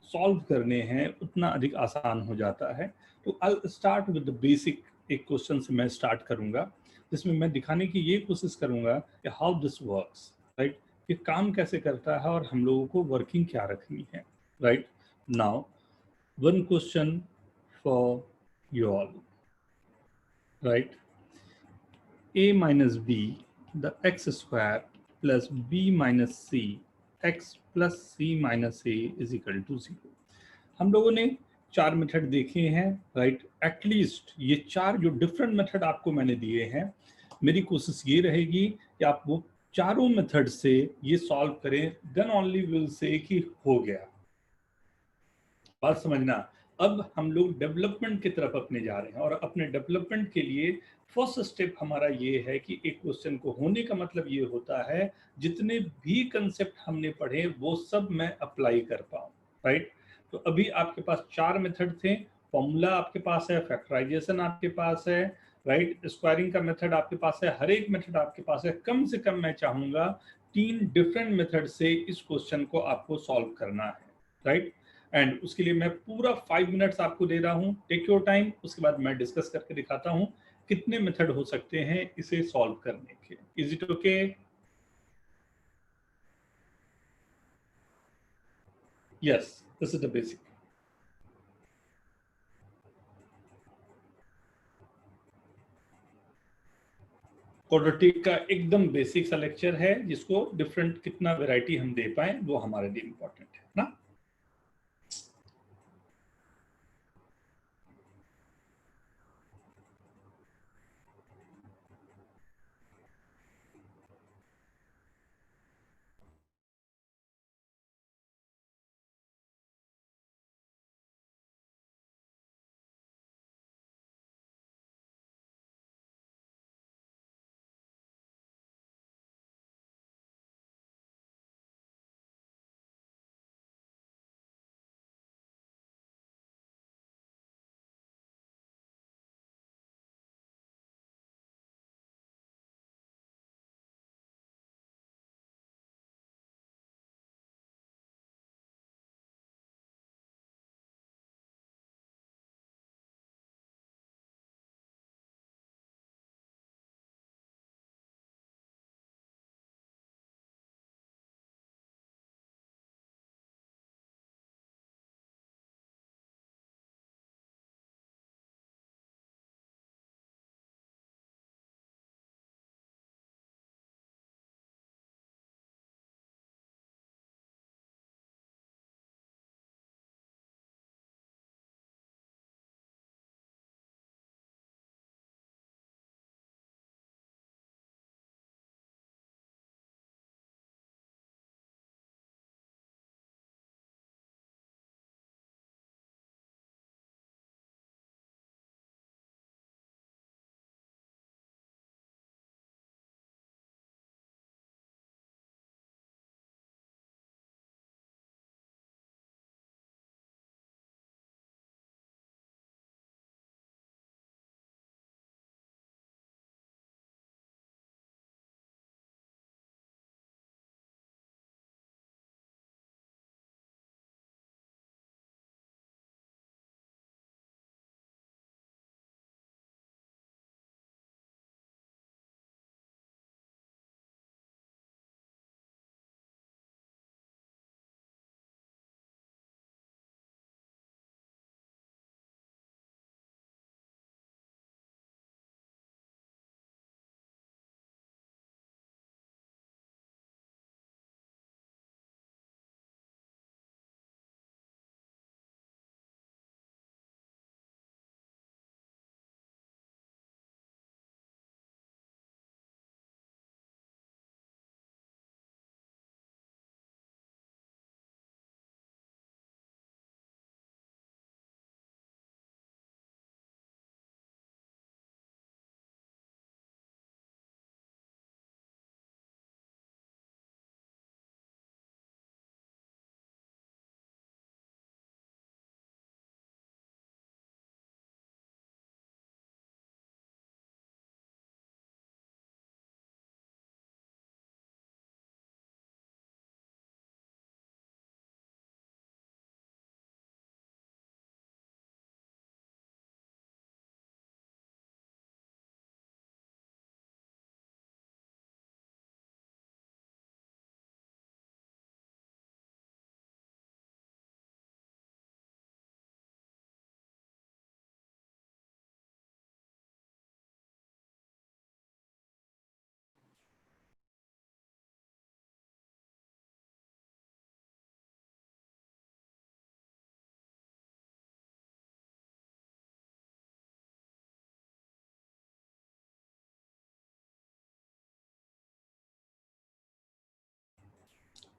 सॉल्व करने हैं, उतना अधिक आसान हो जाता है। तो I start with the basic. एक क्वेश्चन से मैं स्टार्ट करूंगा जिसमें मैं दिखाने की ये कोशिश करूंगा कि हाउ दिस वर्क्स, राइट? कि काम कैसे करता है और हम लोगों को वर्किंग क्या रखनी है, right? Now one question for you all, right? a minus b the x square plus b minus c x plus c minus a is equal to 0। हम लोगों ने चार मेथड देखे हैं, राइट? एटलीस्ट ये चार जो डिफरेंट मेथड आपको मैंने दिए हैं, मेरी कोशिश ये रहेगी कि आप वो चारों मेथड से ये सॉल्व करें, देन ओनली विल से कि हो गया। बात समझना। अब हम लोग डेवलपमेंट की तरफ अपने जा रहे हैं और अपने डेवलपमेंट के लिए फर्स्ट स्टेप हमारा ये है कि एक क्वेश्चन को होने का मतलब ये होता है जितने भी कंसेप्ट हमने पढ़े वो सब मैं अप्लाई कर पाऊँ, राइट? तो अभी आपके पास चार मेथड थे, फॉर्मूला आपके पास है, फैक्टराइजेशन आपके पास है, राइट? स्क्वायरिंग का मेथड आपके पास है, हर एक मेथड आपके पास है। कम से कम मैं चाहूंगा तीन डिफरेंट मेथड से इस क्वेश्चन को आपको सॉल्व करना है, राइट? एंड उसके लिए मैं पूरा 5 मिनट्स आपको दे रहा हूँ, टेक योर टाइम। उसके बाद मैं डिस्कस करके दिखाता हूँ कितने मेथड हो सकते हैं इसे सॉल्व करने के। Is it okay? Yes, this is the basic. Quadratic का एकदम बेसिक सा लेक्चर है जिसको डिफरेंट कितना वैरायटी हम दे पाए वो हमारे लिए इंपॉर्टेंट है ना।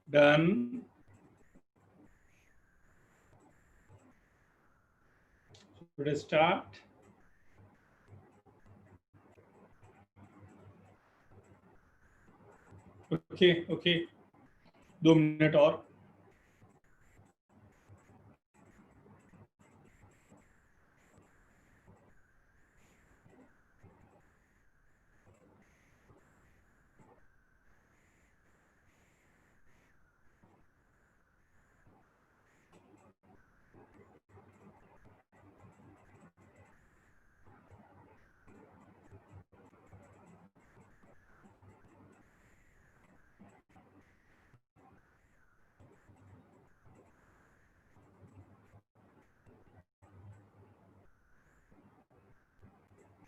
Done. Let us start. Okay. 2 minute और.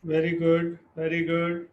Very good.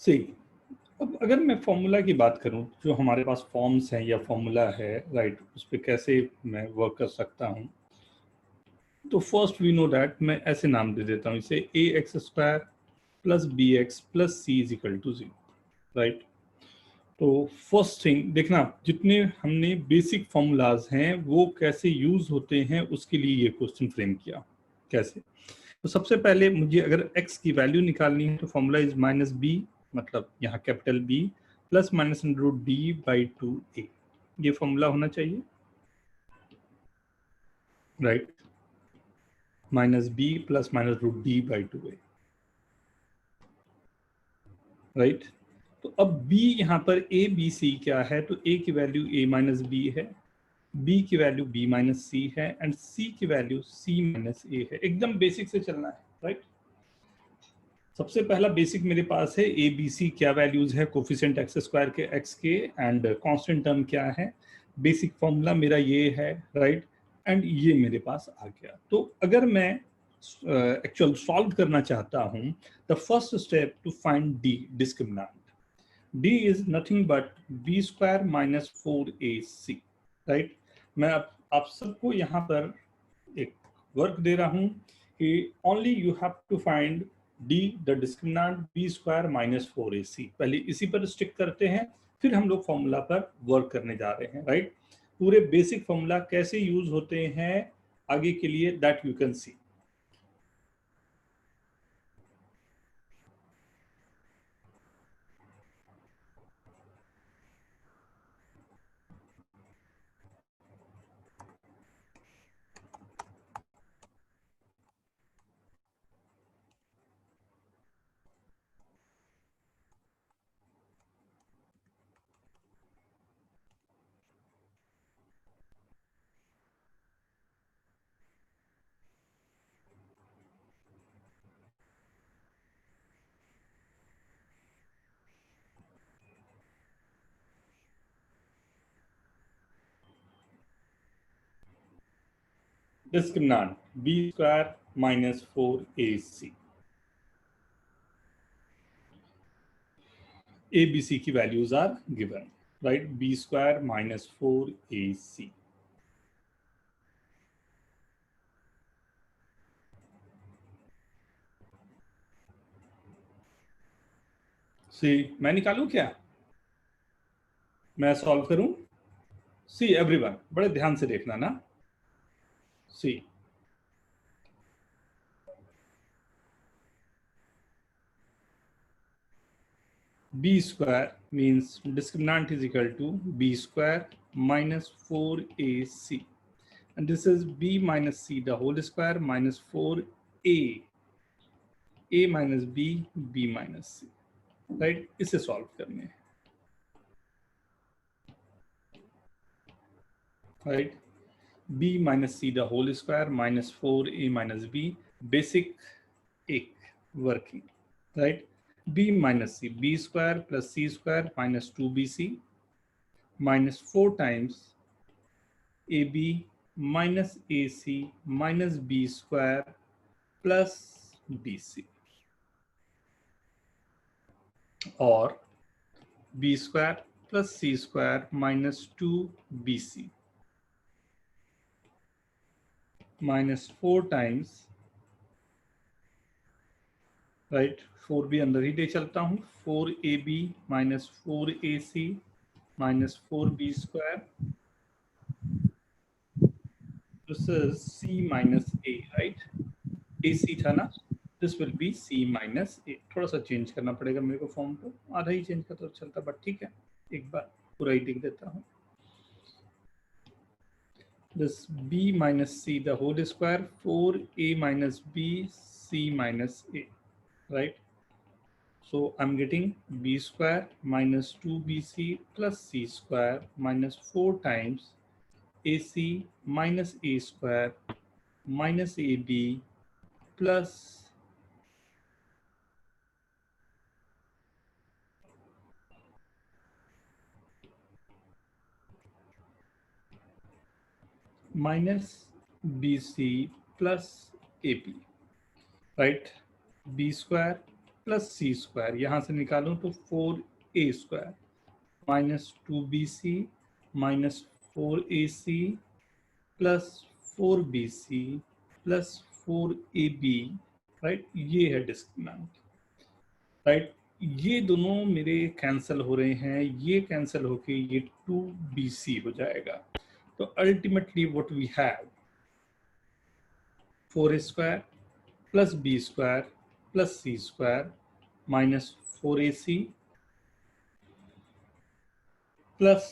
See, अब अगर मैं फॉर्मूला की बात करूं, जो हमारे पास फॉर्म्स हैं या फॉर्मूला है, राइट, उस पर कैसे मैं वर्क कर सकता हूं. तो फर्स्ट वी नो दैट मैं ऐसे नाम दे देता हूं इसे ax² plus bx plus c is equal to 0, right. तो फर्स्ट थिंग देखना, जितने हमने बेसिक फॉर्मूलाज हैं वो कैसे यूज होते हैं, उसके लिए ये क्वेश्चन फ्रेम किया. कैसे? तो सबसे पहले मुझे अगर x की वैल्यू निकालनी है तो फॉर्मूला इज माइनस b, मतलब यहाँ capital B plus minus root d by 2a. ये फॉर्मूला होना चाहिए, right. Minus b plus minus root d by 2a, right. तो अब b यहाँ पर a b c क्या है, तो a की वैल्यू a माइनस b है, b की वैल्यू b माइनस c है एंड c की वैल्यू c माइनस a है. एकदम बेसिक से चलना है, राइट. सबसे पहला बेसिक मेरे पास है ए बी सी क्या वैल्यूज है, कोफिशिएंट एक्स स्क्वायर के एक्स के एंड कांस्टेंट टर्म क्या है. बेसिक फॉर्मूला मेरा ये है, राइट. एंड ये मेरे पास आ गया. तो अगर मैं एक्चुअल सॉल्व करना चाहता हूं, the first step to find d discriminant. D is nothing but b square minus 4ac, right. मैं आप सबको यहाँ पर एक वर्क दे रहा हूँ कि only you have to find d the discriminant b square minus 4ac. पहले इसी पर स्टिक करते हैं, फिर हम लोग फॉर्मूला पर वर्क करने जा रहे हैं, राइट. पूरे बेसिक फॉर्मूला कैसे यूज होते हैं आगे के लिए, that you can see. Discriminant b square minus 4ac. A B C की values are given, right? B square minus 4ac. C मैं निकालूं क्या? मैं सॉल्व करूं? सी एवरीवन बड़े ध्यान से देखना ना. सी b square means discriminant is equal to b square minus 4ac, and this is b minus c the whole square minus 4a, a minus b, b minus c, right? इसे सॉल्व करने हैं, right? b minus c the whole square minus 4a minus b, basic एक working, right? b minus c, b square plus c square minus 2bc minus 4 times ab minus ac minus b square plus bc, और b square plus c square minus 2bc minus 4 times, right? 4 भी अंदर ही ले चलता हूँ, 4ab minus 4ac minus 4b square, this is c minus a, right? ac था ना, this will be c minus a. थोड़ा सा चेंज करना पड़ेगा मेरे को फॉर्म को, आधा ही चेंज करता तो चलता, बट ठीक है, एक बार पूरा ही लिख देता हूँ. This b minus c the whole square 4a minus b c minus a, right? So I'm getting b square minus 2bc plus c square minus 4 times ac minus a square minus ab plus minus bc plus ab, right? b square plus c square यहाँ से निकालूं तो 4a square minus 2bc minus 4ac plus 4bc plus 4ab, right? ये है डिस्क्रिमिनेंट, राइट? ये दोनों मेरे कैंसिल हो रहे हैं, ये कैंसिल होके ये 2bc हो जाएगा. तो ultimately what we have 4a square plus b square plus c square minus 4ac plus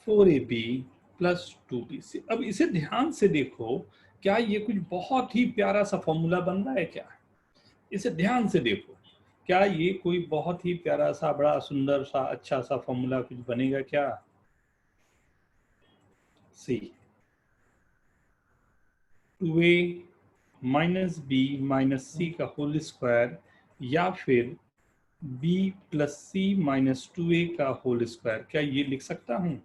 4ab plus 2bc. अब इसे ध्यान से देखो, क्या ये कुछ बहुत ही प्यारा सा फॉर्मूला बन रहा है क्या? इसे ध्यान से देखो, क्या ये कोई बहुत ही प्यारा सा, बड़ा सुंदर सा, अच्छा सा फॉर्मूला कुछ बनेगा क्या? सी 2a minus b minus c का होल स्क्वायर या फिर b plus c minus 2a का होल स्क्वायर, क्या ये लिख सकता हूं?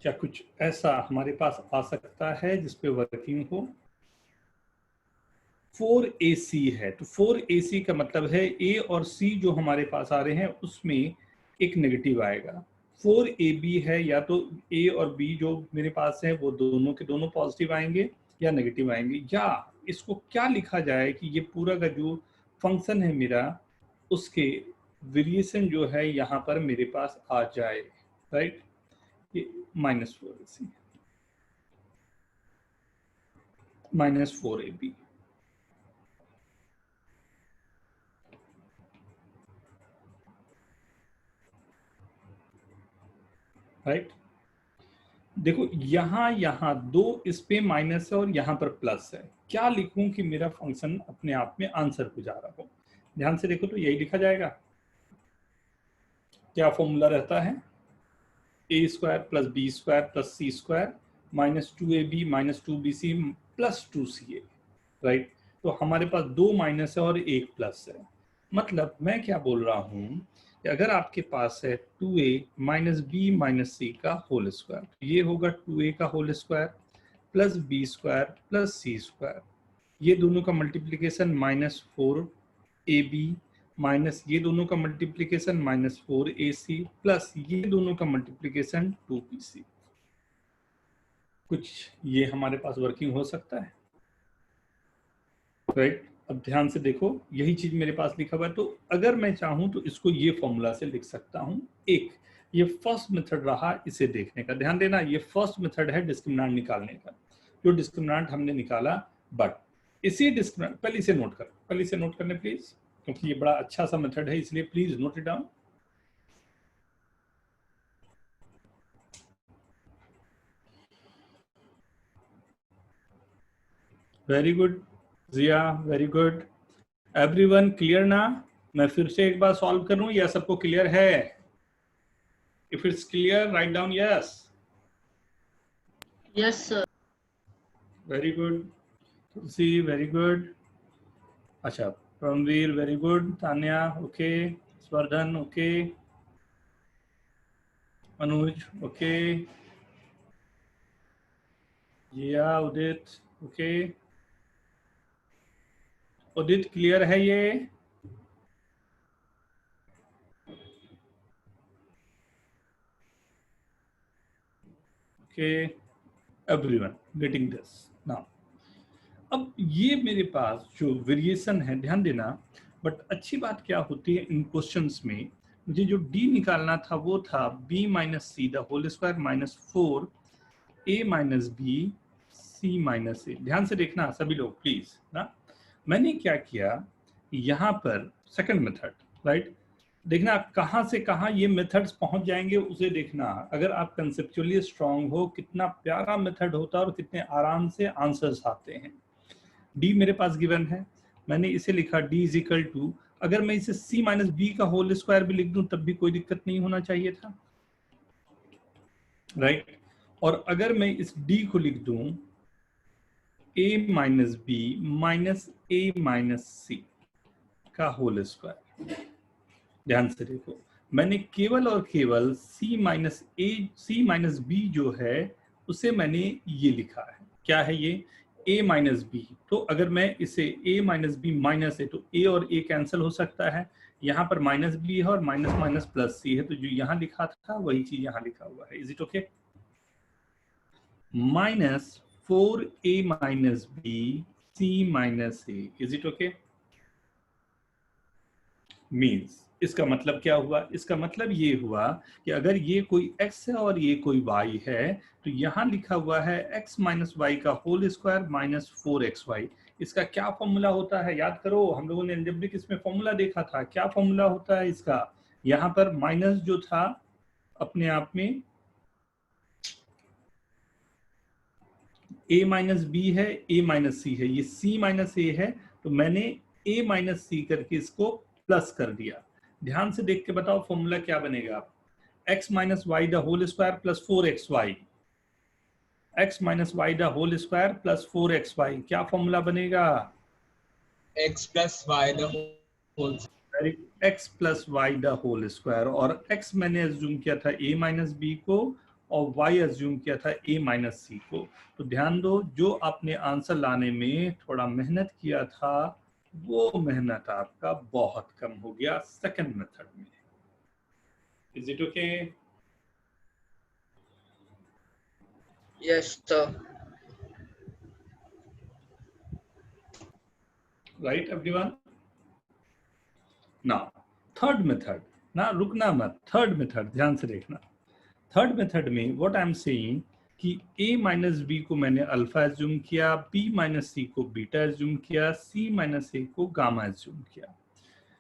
क्या कुछ ऐसा हमारे पास आ सकता है जिसपे वर्किंग हो? 4ac है तो 4ac का मतलब है a और c जो हमारे पास आ रहे हैं उसमें एक नेगेटिव आएगा. 4ab है, या तो a और b जो मेरे पास है वो दोनों के दोनों पॉजिटिव आएंगे या नेगेटिव आएंगे. या इसको क्या लिखा जाए कि ये पूरा का जो फंक्शन है मेरा, उसके वेरिएशन जो है यहाँ पर मेरे पास आ जाए, राइट? ये minus 4ac minus 4ab, right? देखो यहाँ दो इस पे माइनस है और यहाँ पर प्लस है. क्या लिखूं कि मेरा फंक्शन अपने आप में आंसर को जा रहा हो? ध्यान से देखो तो यही लिखा जाएगा. क्या फॉर्मूला रहता है? a square plus b square plus c square minus 2ab minus 2bc plus 2ca, right? तो हमारे पास दो माइनस है और एक प्लस है. मतलब मैं क्या बोल रहा हूं, कि अगर आपके पास है 2a minus B minus C का होल स्क्वायर, ये होगा 2a का whole square plus B square plus C square, ये दोनों का मल्टीप्लीकेशन माइनस 4ab माइनस ये दोनों का मल्टीप्लीकेशन माइनस 4ac प्लस ये दोनों का मल्टीप्लीकेशन 2bc। कुछ ये हमारे पास वर्किंग हो सकता है, राइट? अब ध्यान से देखो, यही चीज मेरे पास लिखा हुआ है, तो अगर मैं चाहूं तो इसको ये फॉर्मूला से लिख सकता हूं। एक ये फर्स्ट मेथड रहा इसे देखने का, ध्यान देना, ये फर्स्ट मेथड है डिस्क्रिमिनेंट निकालने का, जो डिस्क्रिमिनेंट हमने निकाला। बट इसी डिस्क्रिमिनेंट, पहले इसे नोट कर, पहले इसे नोट करने प्लीज, क्योंकि ये बड़ा अच्छा सा मेथड है, इसलिए please note it down. Very good Jiya, very good. Everyone clear ना? मैं फिर से एक बार सॉल्व करूं या सबको क्लियर है? If it's clear right down yes. Yes sir. Very good Tulsi, very good. अच्छा Paramvir, very good. Tanya okay, Swardhan okay, Anuj okay, Jiya, Udit okay. Udit clear है ये? Okay everyone getting this now. अब ये मेरे पास जो वेरिएशन है, ध्यान देना, बट अच्छी बात क्या होती है इन क्वेश्चंस में, मुझे जो डी निकालना था वो था b minus C the whole square minus 4a minus B C minus A. ध्यान से देखना सभी लोग प्लीज ना, मैंने क्या किया यहाँ पर सेकंड मेथड, राइट? देखना आप कहाँ से कहाँ ये मेथड्स पहुंच जाएंगे उसे देखना। अगर आप कंसेप्चुअली स्ट्रांग हो, कितना प्यारा मेथड होता है और कितने आराम से आंसर्स आते हैं। डी मेरे पास गिवन है, मैंने इसे लिखा d इज इक्वल टू, अगर मैं इसे c माइनस बी का होल स्क्वायर भी लिख दूं तब भी कोई दिक्कत नहीं होना चाहिए था, राइट? और अगर मैं इस d को लिख दूं a minus B minus a minus C का होल स्क्वायर, ध्यान से देखो, मैंने केवल और केवल c माइनस बी जो है उसे मैंने ये लिखा है। क्या है ये? a minus b. तो अगर मैं इसे a माइनस बी माइनस है तो a और a कैंसिल हो सकता है, यहाँ पर माइनस बी है और माइनस माइनस प्लस सी है, तो जो यहाँ लिखा था वही चीज यहाँ लिखा हुआ है। Is it okay? Minus 4a minus B C minus a. Is it okay? Means इसका मतलब क्या हुआ? इसका मतलब ये हुआ कि अगर ये कोई x है और ये कोई y है तो यहाँ लिखा हुआ है x माइनस वाई का होल स्क्वायर माइनस 4xy। इसका क्या फॉर्मूला होता है? याद करो, हम लोगों ने अलजेब्रिक इसमें फॉर्मूला देखा था। क्या फॉर्मूला होता है इसका? यहाँ पर माइनस जो था अपने आप में a माइनस बी है, a माइनस सी है, ये c माइनस ए है, तो मैंने a माइनस सी करके इसको प्लस कर दिया। ध्यान से देख के बताओ फॉर्मूला क्या बनेगा? x minus y the whole square plus 4xy, x minus y the whole square plus 4xy, क्या फॉर्मूला बनेगा? x plus y the whole x plus y the whole square, और x मैंने अज्यूम किया था a माइनस बी को और y अज्यूम किया था a माइनस सी को। तो ध्यान दो, जो आपने आंसर लाने में थोड़ा मेहनत किया था वो मेहनत आपका बहुत कम हो गया सेकंड मेथड में। Is it okay? Yes sir. Right everyone? Now third method, ना रुकना मत, थर्ड मेथड ध्यान से देखना। थर्ड मेथड में व्हाट आई एम सेइंग कि a माइनस बी को मैंने अल्फा एज्यूम किया, b माइनस सी को बीटा एज्यूम किया, c माइनस ए को गामा एज्यूम किया।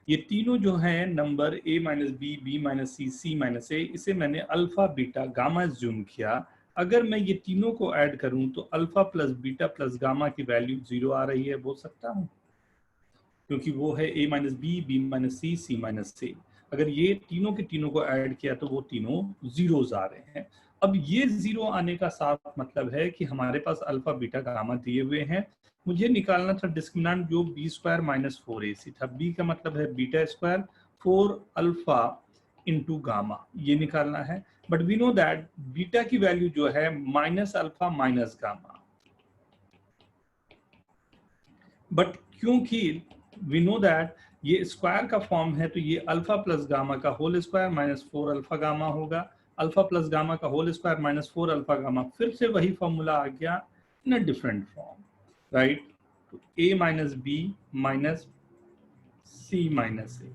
ये तीनों जो हैं number a minus B, b minus C, c minus A, इसे मैंने अल्फा बीटा गामा एज्यूम किया। अगर मैं ये तीनों को ऐड करूं तो alpha plus beta plus gamma की वैल्यू 0 आ रही है, बोल सकता हूं, क्योंकि वो है a minus B, b minus C, c minus A. अगर ये तीनों के तीनों को ऐड किया तो वो तीनों जीरोस आ रहे हैं। अब ये जीरो आने का साफ मतलब है कि हमारे पास अल्फा बीटा गामा दिए हुए हैं। मुझे निकालना था डिस्क्रिमिनेंट जो बी स्क्वायर माइनस 4ac था। बी का मतलब है beta square, 4 alpha into gamma, ये निकालना है। But we know that beta की वैल्यू जो है minus alpha minus gamma, but क्योंकि वी नो दैट ये स्क्वायर का फॉर्म है तो ये अल्फा प्लस गामा का whole square minus 4 alpha gamma होगा। अल्फा प्लस गामा का whole square minus 4 alpha gamma, फिर से वही फॉर्मूला आ गया in a different form, right. तो a minus B minus C minus A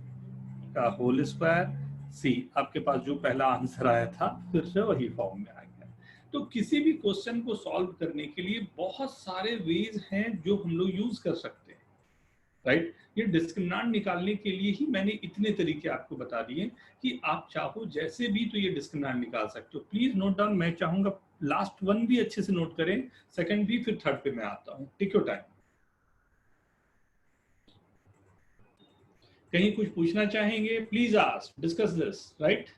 का होल स्क्वायर सी, आपके पास जो पहला आंसर आया था फिर से वही फॉर्म में आ गया। तो किसी भी क्वेश्चन को सॉल्व करने के लिए बहुत सारे वेज हैं जो हम लोग यूज कर सकते हैं, राइट। ये डिस्क्रिमिनेंट निकालने के लिए ही मैंने इतने तरीके आपको बता दिए कि आप चाहो जैसे भी तो ये डिस्क्रिमिनेंट निकाल सकते हो। प्लीज नोट डाउन, मैं चाहूंगा लास्ट वन भी अच्छे से नोट करें, सेकंड भी, फिर थर्ड पे मैं आता हूँ। Take your time. कहीं कुछ पूछना चाहेंगे, please ask, discuss this, right.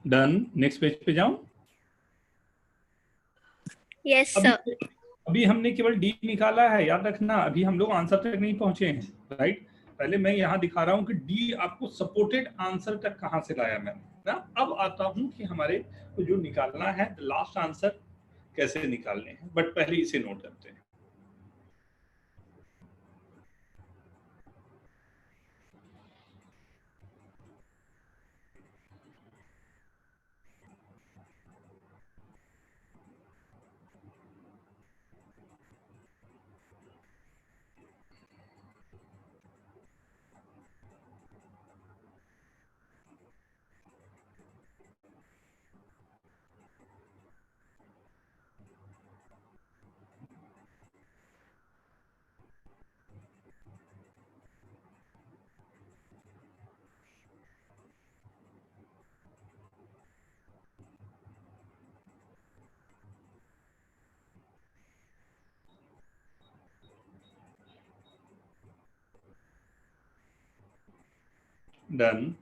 Done, next page पे जाऊं। यस अभी सर। अभी हमने केवल डी निकाला है, याद रखना, अभी हम लोग आंसर तक नहीं पहुंचे हैं, राइट। पहले मैं यहाँ दिखा रहा हूँ कि डी आपको सपोर्टेड आंसर तक कहाँ से लाया मैंने ना। अब आता हूँ कि हमारे को जो निकालना है लास्ट आंसर कैसे निकालने हैं, बट पहले इसे नोट करते हैं। Done.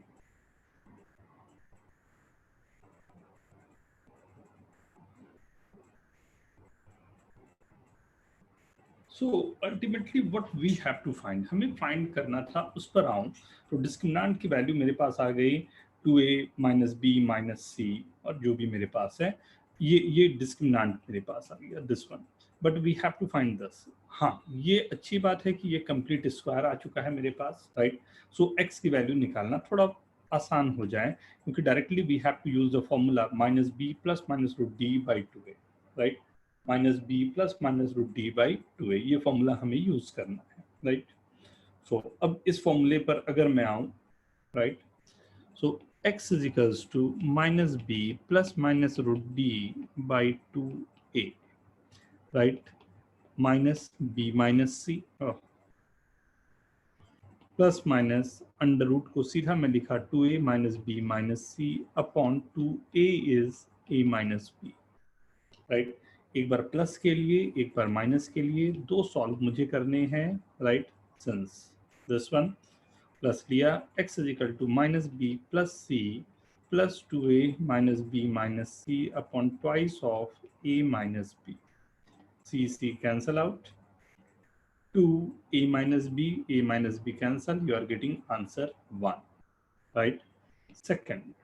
So ultimately what we have to find, हमें फाइंड करना था, उस पर आऊं तो डिस्क्रिमिनेंट की वैल्यू मेरे पास आ गई 2a माइनस बी माइनस सी, और जो भी मेरे पास है ये डिस्क्रिमिनेंट मेरे पास आ गया, this one. But we have to find this. हाँ, ये अच्छी बात है कि ये कंप्लीट स्क्वायर आ चुका है मेरे पास, राइट। सो x की वैल्यू निकालना थोड़ा आसान हो जाए, क्योंकि directly we have to use the formula minus b plus minus root d by 2a, right. Minus b plus minus root d by 2a, ये फॉर्मूला हमें यूज करना है, राइट। So अब इस फॉर्मूले पर अगर मैं आऊं, right, so x is equals to minus b plus minus root d by 2a, right, minus b minus c plus minus under root को सीधा मैं लिखा 2a minus B minus C upon 2a is a minus b, right. एक बार प्लस के लिए एक बार माइनस के लिए दो सॉल्व मुझे करने हैं, right. Since this one plus लिया x is equal to minus b plus C plus 2a minus B minus C upon twice of a minus b, c cancel out, 2a minus b cancel, you are getting answer 1, right? Second,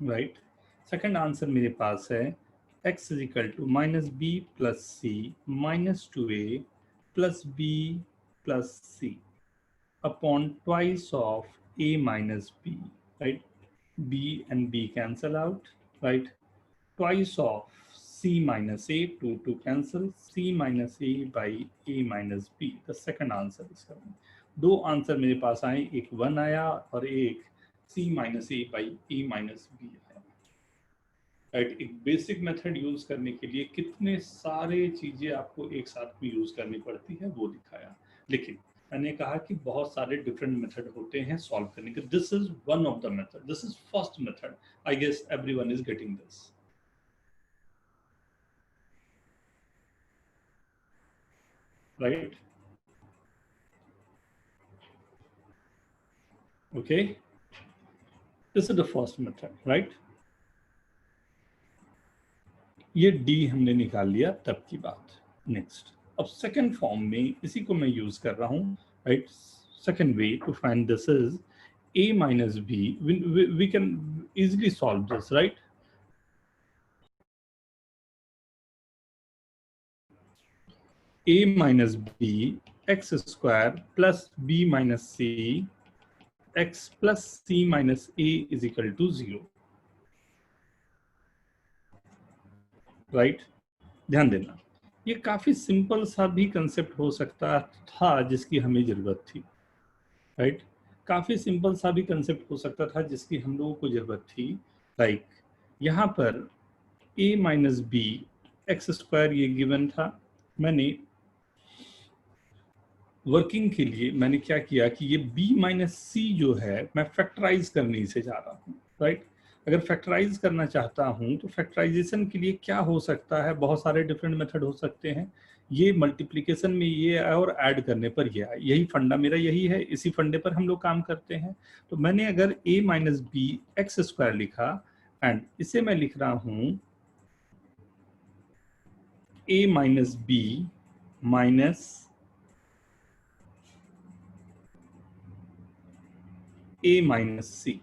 right, second answer मेरे पास है x is equal to minus b plus c minus 2a plus b plus c upon twice of a minus b, right? b and b cancel out, right? Twice of c minus a, 2 cancel, c minus a by a minus b, the second answer is coming. दो आंसर मेरे पास आए, एक 1 आया और एक c minus a by a minus b आया, राइट। एक बेसिक मेथड यूज करने के लिए कितने सारे चीजें आपको एक साथ में यूज करनी पड़ती है वो दिखाया, लेकिन मैंने कहा कि बहुत सारे डिफरेंट मेथड होते हैं सॉल्व करने के। This is one of the method, this is first method, I guess everyone is getting this, right? Okay, this is the first method, right? ये d हमने निकाल लिया तब की बात। नेक्स्ट, अब सेकंड फॉर्म में इसी को मैं यूज कर रहा हूं, right. Second way to find this is a minus b, we can easily solve this, right? a minus b x square plus b minus c x plus c minus a is equal to 0, right. ध्यान देना, ये काफी सिंपल सा भी कंसेप्ट हो सकता था जिसकी हमें जरूरत थी, राइट। काफी सिंपल सा भी कंसेप्ट हो सकता था जिसकी हम लोगों को जरूरत थी, लाइक यहाँ पर a minus b x square ये गिवन था। मैंने वर्किंग के लिए मैंने क्या किया कि ये b माइनस सी जो है मैं फैक्टराइज करने से जा रहा हूँ, राइट। अगर फैक्टराइज करना चाहता हूँ तो फैक्टराइजेशन के लिए क्या हो सकता है, बहुत सारे डिफरेंट मेथड हो सकते हैं। ये मल्टीप्लिकेशन में ये आया और ऐड करने पर ये आया, यही फंडा मेरा यही है, इसी फंडे पर हम लोग काम करते हैं। तो मैंने अगर a minus b x square लिखा एंड इसे मैं लिख रहा हूँ a minus B minus a minus c,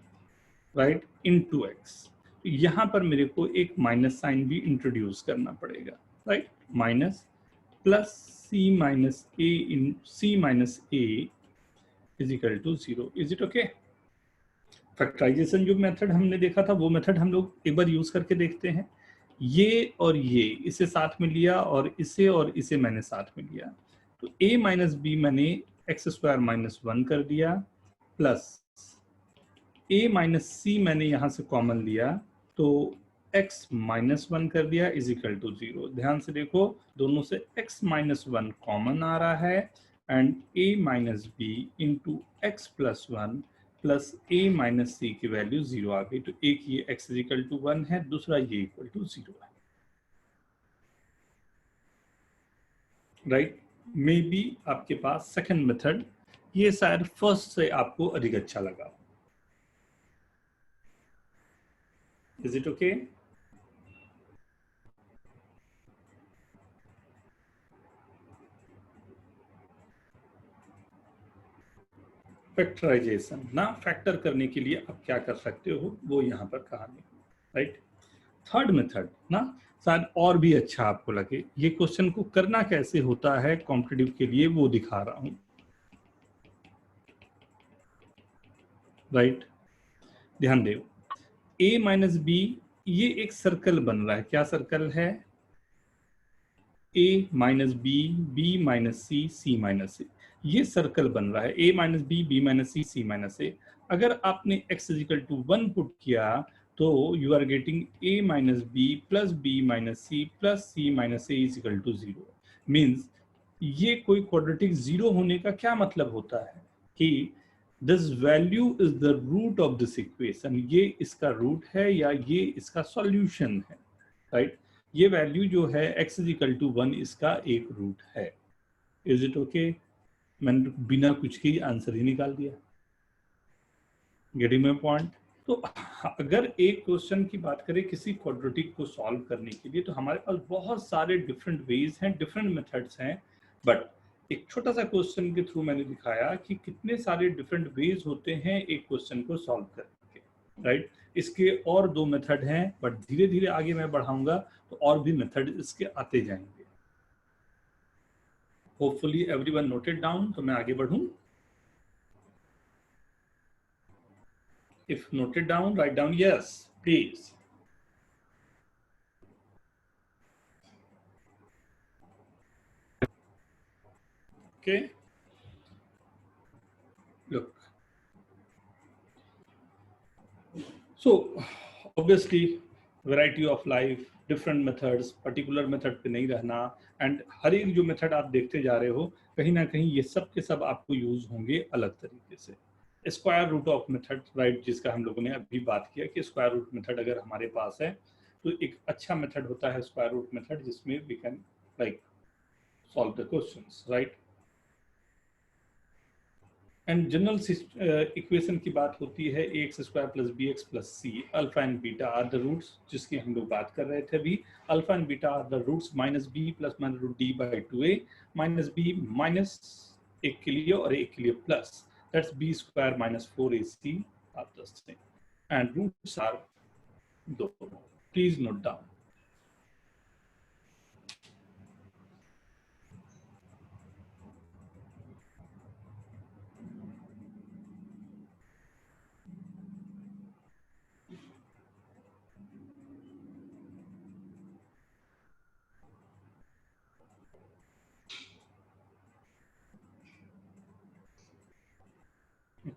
right, into x. यहां पर मेरे को एक माइनस साइन भी इंट्रोड्यूस करना पड़ेगा, right. Minus plus c minus a in c minus a is equal to 0। Is it okay? Factorization जो मेथड हमने देखा था वो मेथड हम लोग एक बार यूज करके देखते हैं। ये और ये इसे साथ में लिया और इसे मैंने साथ में लिया, तो a माइनस बी मैंने एक्स स्क्वायर माइनस 1 कर दिया, प्लस a माइनस सी मैंने यहां से कॉमन लिया तो x माइनस 1 कर दिया इज इक्वल टू 0। ध्यान से देखो, दोनों से x माइनस 1 कॉमन आ रहा है and a minus B into X plus 1 प्लस a माइनस सी की वैल्यू 0 आ गई। तो एक ये x इज इक्वल टू 1 है, दूसरा ये इक्वल टू 0 है, राइट। मे बी आपके पास सेकंड मेथड, ये शायद फर्स्ट से आपको अधिक अच्छा लगा। Is it okay? फैक्टराइजेशन ना, फैक्टर करने के लिए आप क्या कर सकते हो वो यहाँ पर कहानी, राइट। थर्ड मेथड ना शायद और भी अच्छा आपको लगे। ये क्वेश्चन को करना कैसे होता है कॉम्पिटिटिव के लिए वो दिखा रहा हूं, राइट। ध्यान दो, a माइनस बी, ये एक सर्कल बन रहा है। क्या सर्कल है? a minus B minus C minus A, ये सर्कल बन रहा है a minus B minus C minus A. अगर आपने x इजिकल टू 1 पुट किया तो you are getting a minus B minus C minus A is equal to 0। Means ये कोई क्वाड्रेटिक जीरो होने का क्या मतलब होता है कि this value is the root of this equation, ये इसका रूट है या ये इसका सॉल्यूशन है, राइट? ये वैल्यू जो है x इजिकल टू 1 इसका एक रूट है। Is it okay? मैंने बिना कुछ के आंसर ही निकाल दिया। Getting my point? तो अगर एक क्वेश्चन की बात करें किसी क्वाड्रेटिक को सॉल्व करने के लिए, तो हमारे पास बहुत सारे डिफरेंट वेज हैं, डिफरेंट मेथड्स हैं, बट एक छोटा सा क्वेश्चन के थ्रू मैंने दिखाया कि कितने सारे डिफरेंट वेज होते हैं एक क्वेश्चन को सॉल्व करने के, राइट? इसके और 2 मेथड हैं, बट धीरे धीरे आगे मैं बढ़ाऊंगा तो और भी मेथड इसके आते जाएंगे। होपफुली एवरीवन नोटेड डाउन, तो मैं आगे बढ़ूं। If noted down, write down yes, please. Okay. Look. So, obviously, variety of life, different methods, particular method पे नहीं रहना, and हर एक जो मेथड आप देखते जा रहे हो कहीं ना कहीं ये सब के सब आपको यूज होंगे अलग तरीके से। Square root of method, right, जिसका हम लोगों ने अभी बात किया कि स्क्वायर रूट मेथड अगर हमारे पास है तो एक अच्छा मेथड होता है स्क्वायर रूट मेथड, जिसमें we can like solve the questions, right? And general equation की बात होती है ax square plus b x plus c, alpha and beta are the roots, जिसकी हम लोग बात कर रहे थे अभी। Alpha and beta are the roots minus b plus minus root d by 2a, minus B minus एक के लिए और एक के लिए plus, that's b square minus 4ac are the same, and roots are दोनों। Please note down.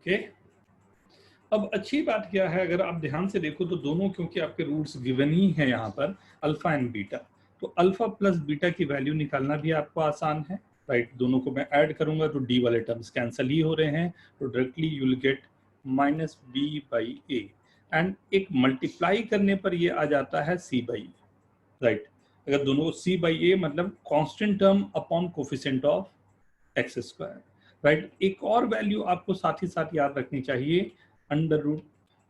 Okay. अब अच्छी बात क्या है, अगर आप ध्यान से देखो तो दोनों, क्योंकि आपके रूट्स गिवन ही है यहाँ पर अल्फा एंड बीटा, तो अल्फा प्लस बीटा की वैल्यू निकालना भी आपको आसान है, राइट? दोनों को मैं ऐड करूंगा तो डी वाले टर्म्स कैंसिल ही हो रहे हैं, तो directly you will get minus b by a, and एक मल्टीप्लाई करने पर ये आ जाता है सी बाई, राइट? अगर दोनों सी बाई ए मतलब constant term upon coefficient of x square, right? एक और वैल्यू आपको साथ ही साथ याद रखनी चाहिए, under root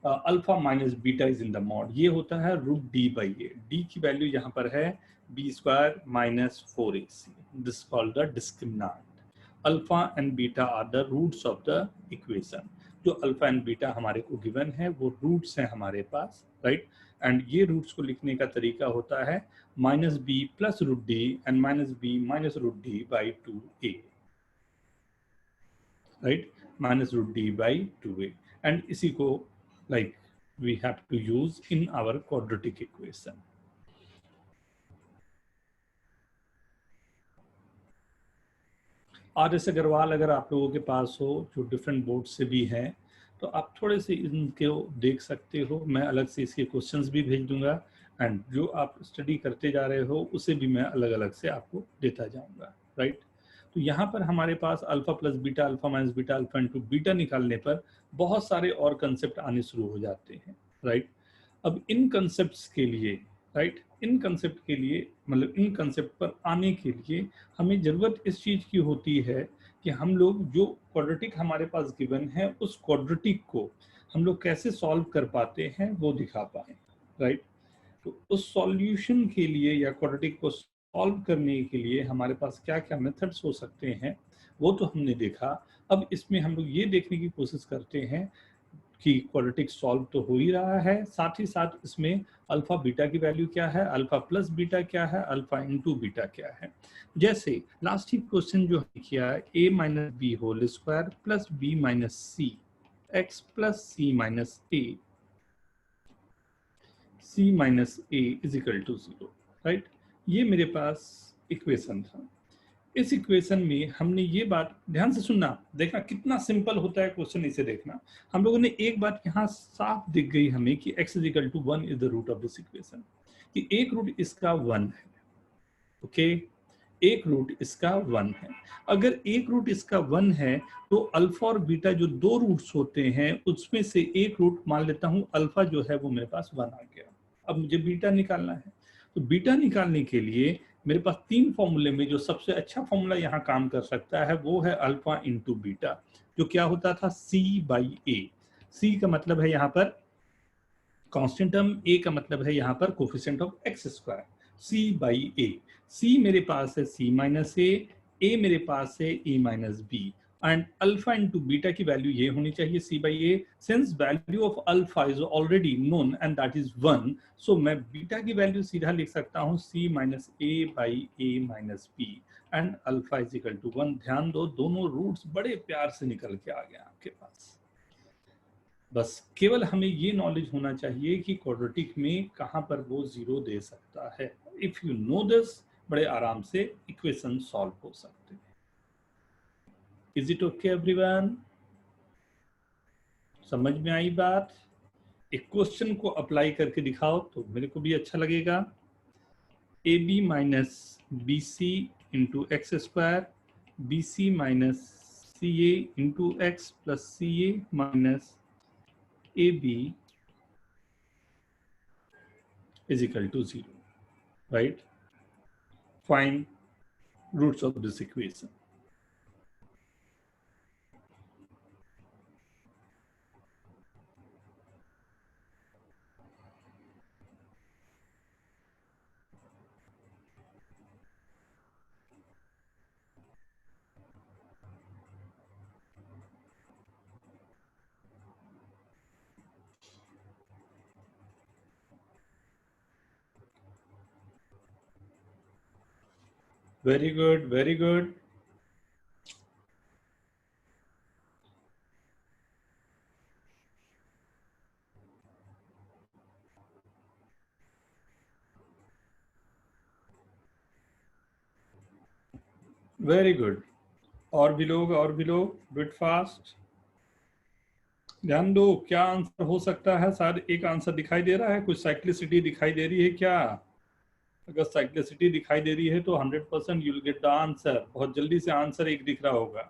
alpha minus beta is in the mod, ये होता है root d by a. D की वैल्यू यहाँ पर है b square minus 4ac, this called the discriminant. Alpha and beta are the roots of the equation. जो अल्फा एंड बीटा हमारे को गिवन है वो रूट्स हैं हमारे पास, राइट? एंड ये रूट्स को लिखने का तरीका होता है minus b plus root D and minus B minus root d by 2a, right? Minus root d by 2a, and इसी को like we have to use in our quadratic equation. R S. Agarwal अगर आप लोगों के पास हो जो डिफरेंट बोर्ड से भी हैं तो आप थोड़े से इनको देख सकते हो, मैं अलग से इसके क्वेश्चंस भी भेज दूंगा, एंड जो आप स्टडी करते जा रहे हो उसे भी मैं अलग अलग से आपको देता जाऊंगा, राइट? तो यहाँ पर हमारे पास alpha plus beta, alpha minus beta, alpha into beta निकालने पर बहुत सारे और कंसेप्ट आने शुरू हो जाते हैं, राइट? अब इन कंसेप्ट्स के लिए, राइट, इन कंसेप्ट के लिए मतलब इन कंसेप्ट पर आने के लिए हमें ज़रूरत इस चीज़ की होती है कि हम लोग जो क्वाड्रेटिक हमारे पास गिवन है उस क्वाड्रेटिक को हम लोग कैसे सॉल्व कर पाते हैं वो दिखा पाए, राइट? तो उस सॉल्यूशन के लिए या क्वाड्रेटिक को सॉल्व करने के लिए हमारे पास क्या क्या मेथड्स हो सकते हैं वो तो हमने देखा। अब इसमें हम लोग ये देखने की कोशिश करते हैं कि क्वाड्रेटिक सॉल्व तो हो ही रहा है, साथ ही साथ इसमें अल्फा बीटा की वैल्यू क्या है, अल्फा प्लस बीटा क्या है, अल्फा इंटू बीटा क्या है। जैसे लास्ट ही क्वेश्चन जो किया है a minus b whole square plus b minus c x plus c minus a, c minus a is equal to 0, right? ये मेरे पास इक्वेशन था। इस इक्वेशन में हमने ये बात ध्यान से सुनना, देखना कितना सिंपल होता है क्वेश्चन, इसे देखना। हम लोगों ने एक बात यहाँ साफ दिख गई हमें कि x is equal to 1 is the root of this equation, कि एक रूट इसका 1 है। ओके, एक रूट इसका 1 है। अगर एक रूट इसका 1 है तो अल्फा और बीटा जो दो रूट्स होते हैं उसमें से एक रूट मान लेता हूं अल्फा जो है वो मेरे पास 1 आ गया। अब मुझे बीटा निकालना है, तो बीटा निकालने के लिए मेरे पास तीन फॉर्मूले में जो सबसे अच्छा फॉर्मूला यहाँ काम कर सकता है वो है अल्फा इंटू बीटा, जो क्या होता था C/A। C का मतलब है यहाँ पर कांस्टेंट टर्म, A का मतलब है यहाँ पर coefficient of x square, C/A। C मेरे पास है C माइनस A मेरे पास है A minus B, and alpha into beta की वैल्यू ये होनी चाहिए C/A। Since value of alpha is already known and that is 1, so मैं बीटा की वैल्यू सीधा लिख सकता हूँ C minus A/A minus B, and alpha is equal to 1। ध्यान दो, दोनों रूट्स बड़े प्यार से निकल के आ गए आपके पास। बस केवल हमें ये नॉलेज होना चाहिए कि क्वाड्रेटिक में कहाँ पर वो जीरो दे सकता है। इफ यू नो दिस, बड़े आराम से इक्वेशन सॉल्व हो सकते हैं। Is it okay everyone? समझ में आई बात? एक क्वेश्चन को अप्लाई करके दिखाओ तो मेरे को भी अच्छा लगेगा। AB minus BC into x square, BC minus CA into X plus CA minus AB is equal to 0, right? Find roots of this equation. Very good, very good. Very good. और भी लोग बिट फास्ट। ध्यान दो, क्या आंसर हो सकता है? शायद एक आंसर दिखाई दे रहा है, कुछ साइक्लिसिटी दिखाई दे रही है क्या? अगर साइक्लिसिटी दिखाई दे रही है तो 100% you will get the answer. बहुत जल्दी से आंसर एक दिख रहा होगा।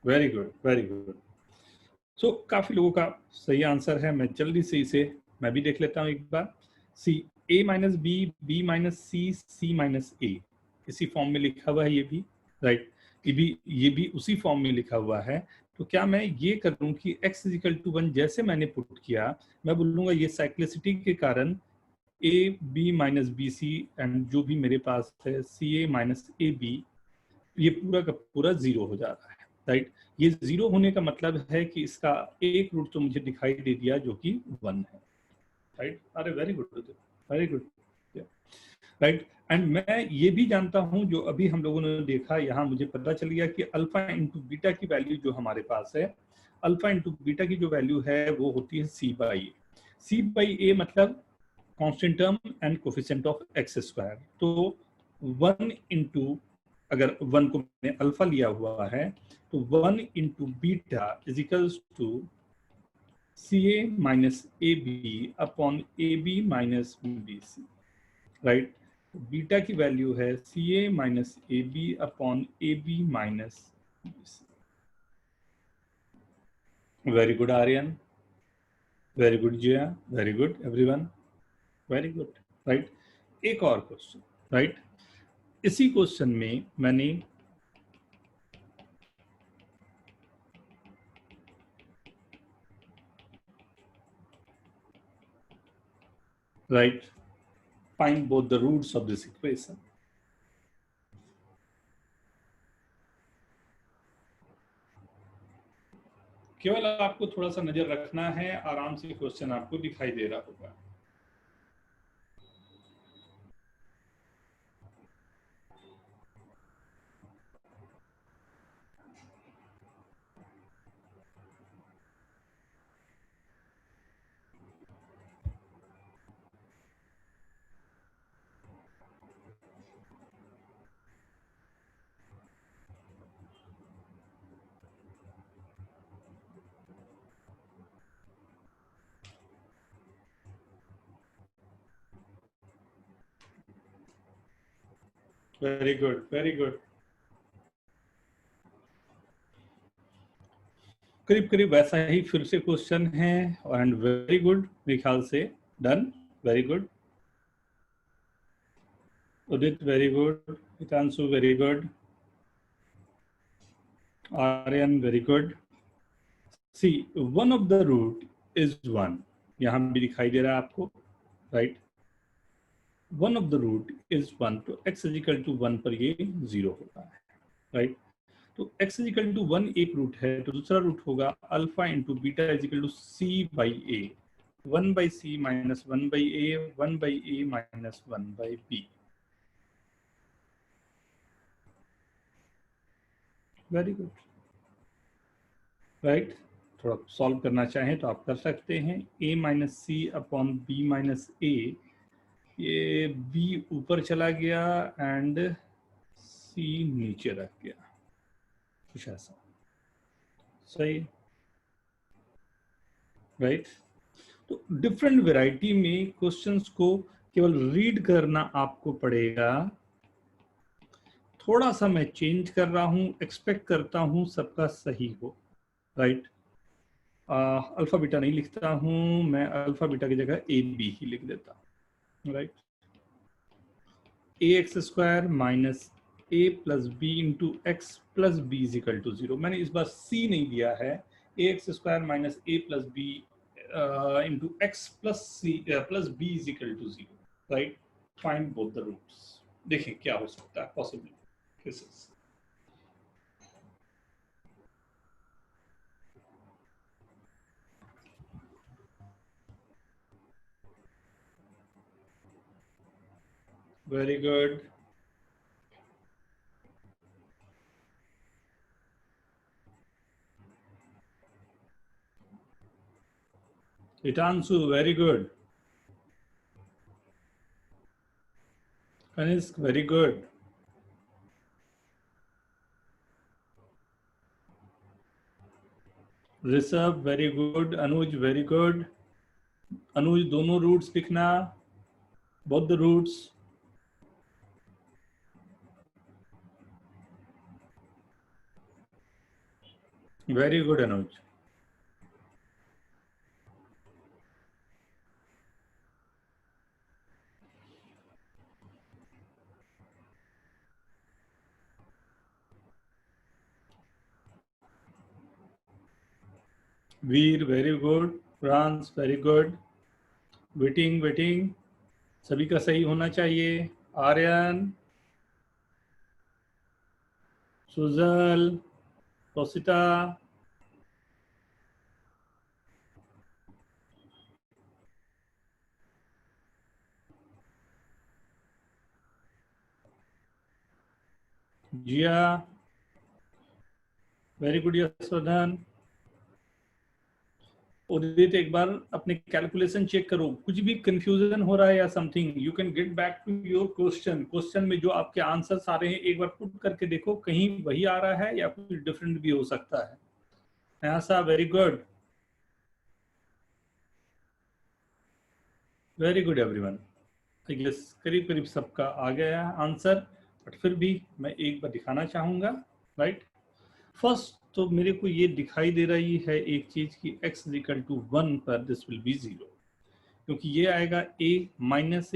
Very good, very good. So काफी लोगों का सही आंसर है। मैं जल्दी से इसे मैं भी देख लेता हूं एक बार। C A minus B, B minus C, C minus A, इसी फॉर्म में लिखा हुआ है ये भी, राइट? ये भी उसी फॉर्म में लिखा हुआ है। तो क्या मैं ये करूं कि x इज इक्वल टू 1 जैसे मैंने पुट किया, मैं बोलूंगा ये साइक्लिसिटी के कारण AB माइनस BC एंड जो भी मेरे पास है CA माइनस AB, ये पूरा का पूरा जीरो हो जा रहा है, राइट? ये जीरो होने का मतलब है कि इसका एक रूट तो मुझे दिखाई दे दिया जो कि 1 है, राइट? अरे very good, very good, right? And मैं ये भी जानता हूं, जो अभी हम लोगों ने देखा यहाँ मुझे पता चल गया कि अल्फा इंटू बीटा की वैल्यू जो हमारे पास है, अल्फा इंटू बीटा की जो वैल्यू है वो होती है C/A। C/A मतलब constant term and coefficient of x square. तो 1 इंटू, अगर 1 को मैंने अल्फा लिया हुआ है तो 1 into beta is equals to CA minus AB upon AB minus BC, right? Beta की वैल्यू है CA minus AB upon AB minus BC। Very good Aryan, very good Jaya, very good everyone, very good, right? एक और क्वेश्चन, राइट? इसी क्वेश्चन में मैंने right, find both the roots of this equation. केवल आपको थोड़ा सा नजर रखना है, आराम से क्वेश्चन आपको दिखाई दे रहा होगा। Very good, very good. करीब करीब वैसा ही फिर से क्वेश्चन है, एंड वेरी गुड, मेरे ख्याल से done, very good. Udit very good, Hitanshu very good, Aryan very good. See one of the root is 1, यहां भी दिखाई दे रहा है आपको, right. One of the root is 1, तो x इज इक्वल टू 1 पर ये 0 होता है, राइट। तो x इज इक्वल टू 1 एक रूट है, तो दूसरा रूट होगा alpha into beta is equal to c by A, 1 by C minus 1 by A, 1 by A minus 1 by B. Very good, right. थोड़ा सॉल्व करना चाहें तो आप कर सकते हैं। a minus C upon B minus A, ये b ऊपर चला गया एंड c नीचे रख गया, कुछ ऐसा, सही, राइट। तो डिफरेंट वैरायटी में क्वेश्चंस को केवल रीड करना आपको पड़ेगा। थोड़ा सा मैं चेंज कर रहा हूं, एक्सपेक्ट करता हूं सबका सही हो, राइट। अल्फा बीटा नहीं लिखता हूं मैं, अल्फा बीटा की जगह ए बी ही लिख देता हूं, right. A x square minus A plus B into X plus B is equal to 0। मैंने इस बार सी नहीं दिया है, A x square minus A plus B into X plus C plus B is equal to 0, right. Find both the roots, देखें क्या हो सकता है possible cases. Very good, Hitansu, very good. Kanisk, very good. Rishabh, very good. Anuj, very good. Anuj, दोनों रूट्स लिखना, both the roots. Very good, Anuj. Veer, very good. France, very good. Waiting, waiting. सभी का सही होना चाहिए। आर्यन, सुजल, तोसिता, जिया, वेरी गुड यशवर्धन। उदित, एक बार अपने कैलकुलेशन चेक करो, कुछ भी कंफ्यूजन हो रहा है या something, you can get back to your question में जो आपके आंसर्स आ रहे हैं एक बार पुट करके देखो, कहीं वही आ रहा है या कुछ डिफरेंट भी हो सकता है। Nyasa, very good, very good everyone. Yes, करीब करीब सबका आ गया आंसर, बट फिर भी मैं एक बार दिखाना चाहूंगा, राइट। फर्स्ट तो मेरे को ये दिखाई दे रही है एक चीज की x इज इक्वल टू 1 पर दिस विल बी 0, क्योंकि ये आएगा a minus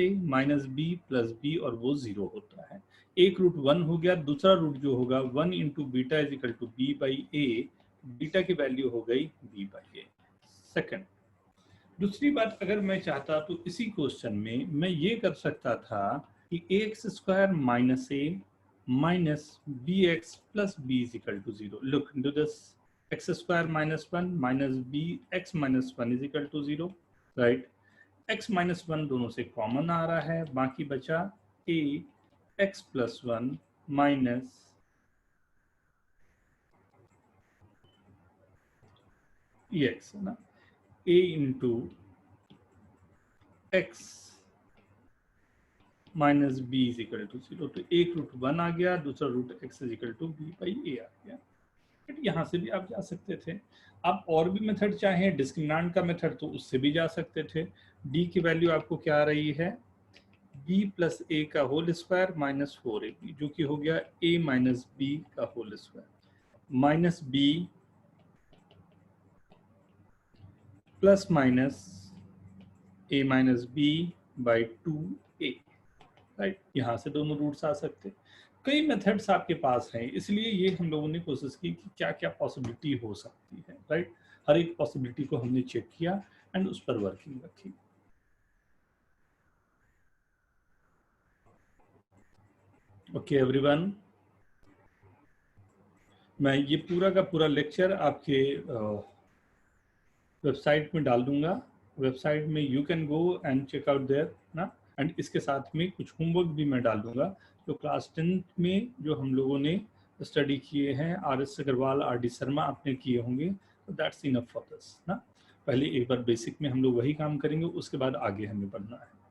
b plus b और वो 0 होता है। एक रूट 1 हो गया, दूसरा रूट जो होगा 1 into beta is equal to B by a, beta की वैल्यू हो गई बी बाई ए। सेकेंड, दूसरी बात, अगर मैं चाहता तो इसी क्वेश्चन में मैं ये कर सकता था कि a x square minus A minus bx plus b is equal to 0. Look into this, x square minus 1 minus bx minus 1 is equal to 0, right? x minus 1 दोनों से कॉमन आ रहा है, बाकी बचा a x plus 1 minus ex, है ना, a into x minus B is equal to 0। तो एक रूट 1 आ गया, दूसरा root x is equal to B by A आ गया। बट यहाँ से भी आप जा सकते थे, आप और भी मेथड चाहें, डिस्क्रिमिनेंट का मेथड, तो उससे भी जा सकते थे। d की वैल्यू आपको क्या आ रही है, b प्लस a का होल स्क्वायर माइनस 4ab, जो कि हो गया a माइनस b का whole square, minus b plus minus a minus b by 2a, right. यहाँ से दोनों रूट्स आ सकते हैं। कई मेथड्स आपके पास हैं, इसलिए ये हम लोगों ने कोशिश की कि क्या क्या पॉसिबिलिटी हो सकती है, राइट। हर एक पॉसिबिलिटी को हमने चेक किया एंड उस पर वर्किंग रखी। ओके एवरीवन, मैं ये पूरा का पूरा लेक्चर आपके वेबसाइट में डाल दूंगा। वेबसाइट में you can go and check out there ना, एंड इसके साथ में कुछ होमवर्क भी मैं डाल दूंगा जो क्लास 10th में जो हम लोगों ने स्टडी किए हैं, RS अग्रवाल, RD शर्मा आपने किए होंगे, तो दैट्स इनफ फॉर दिस ना। पहले एक बार बेसिक में हम लोग वही काम करेंगे, उसके बाद आगे हमें बढ़ना है।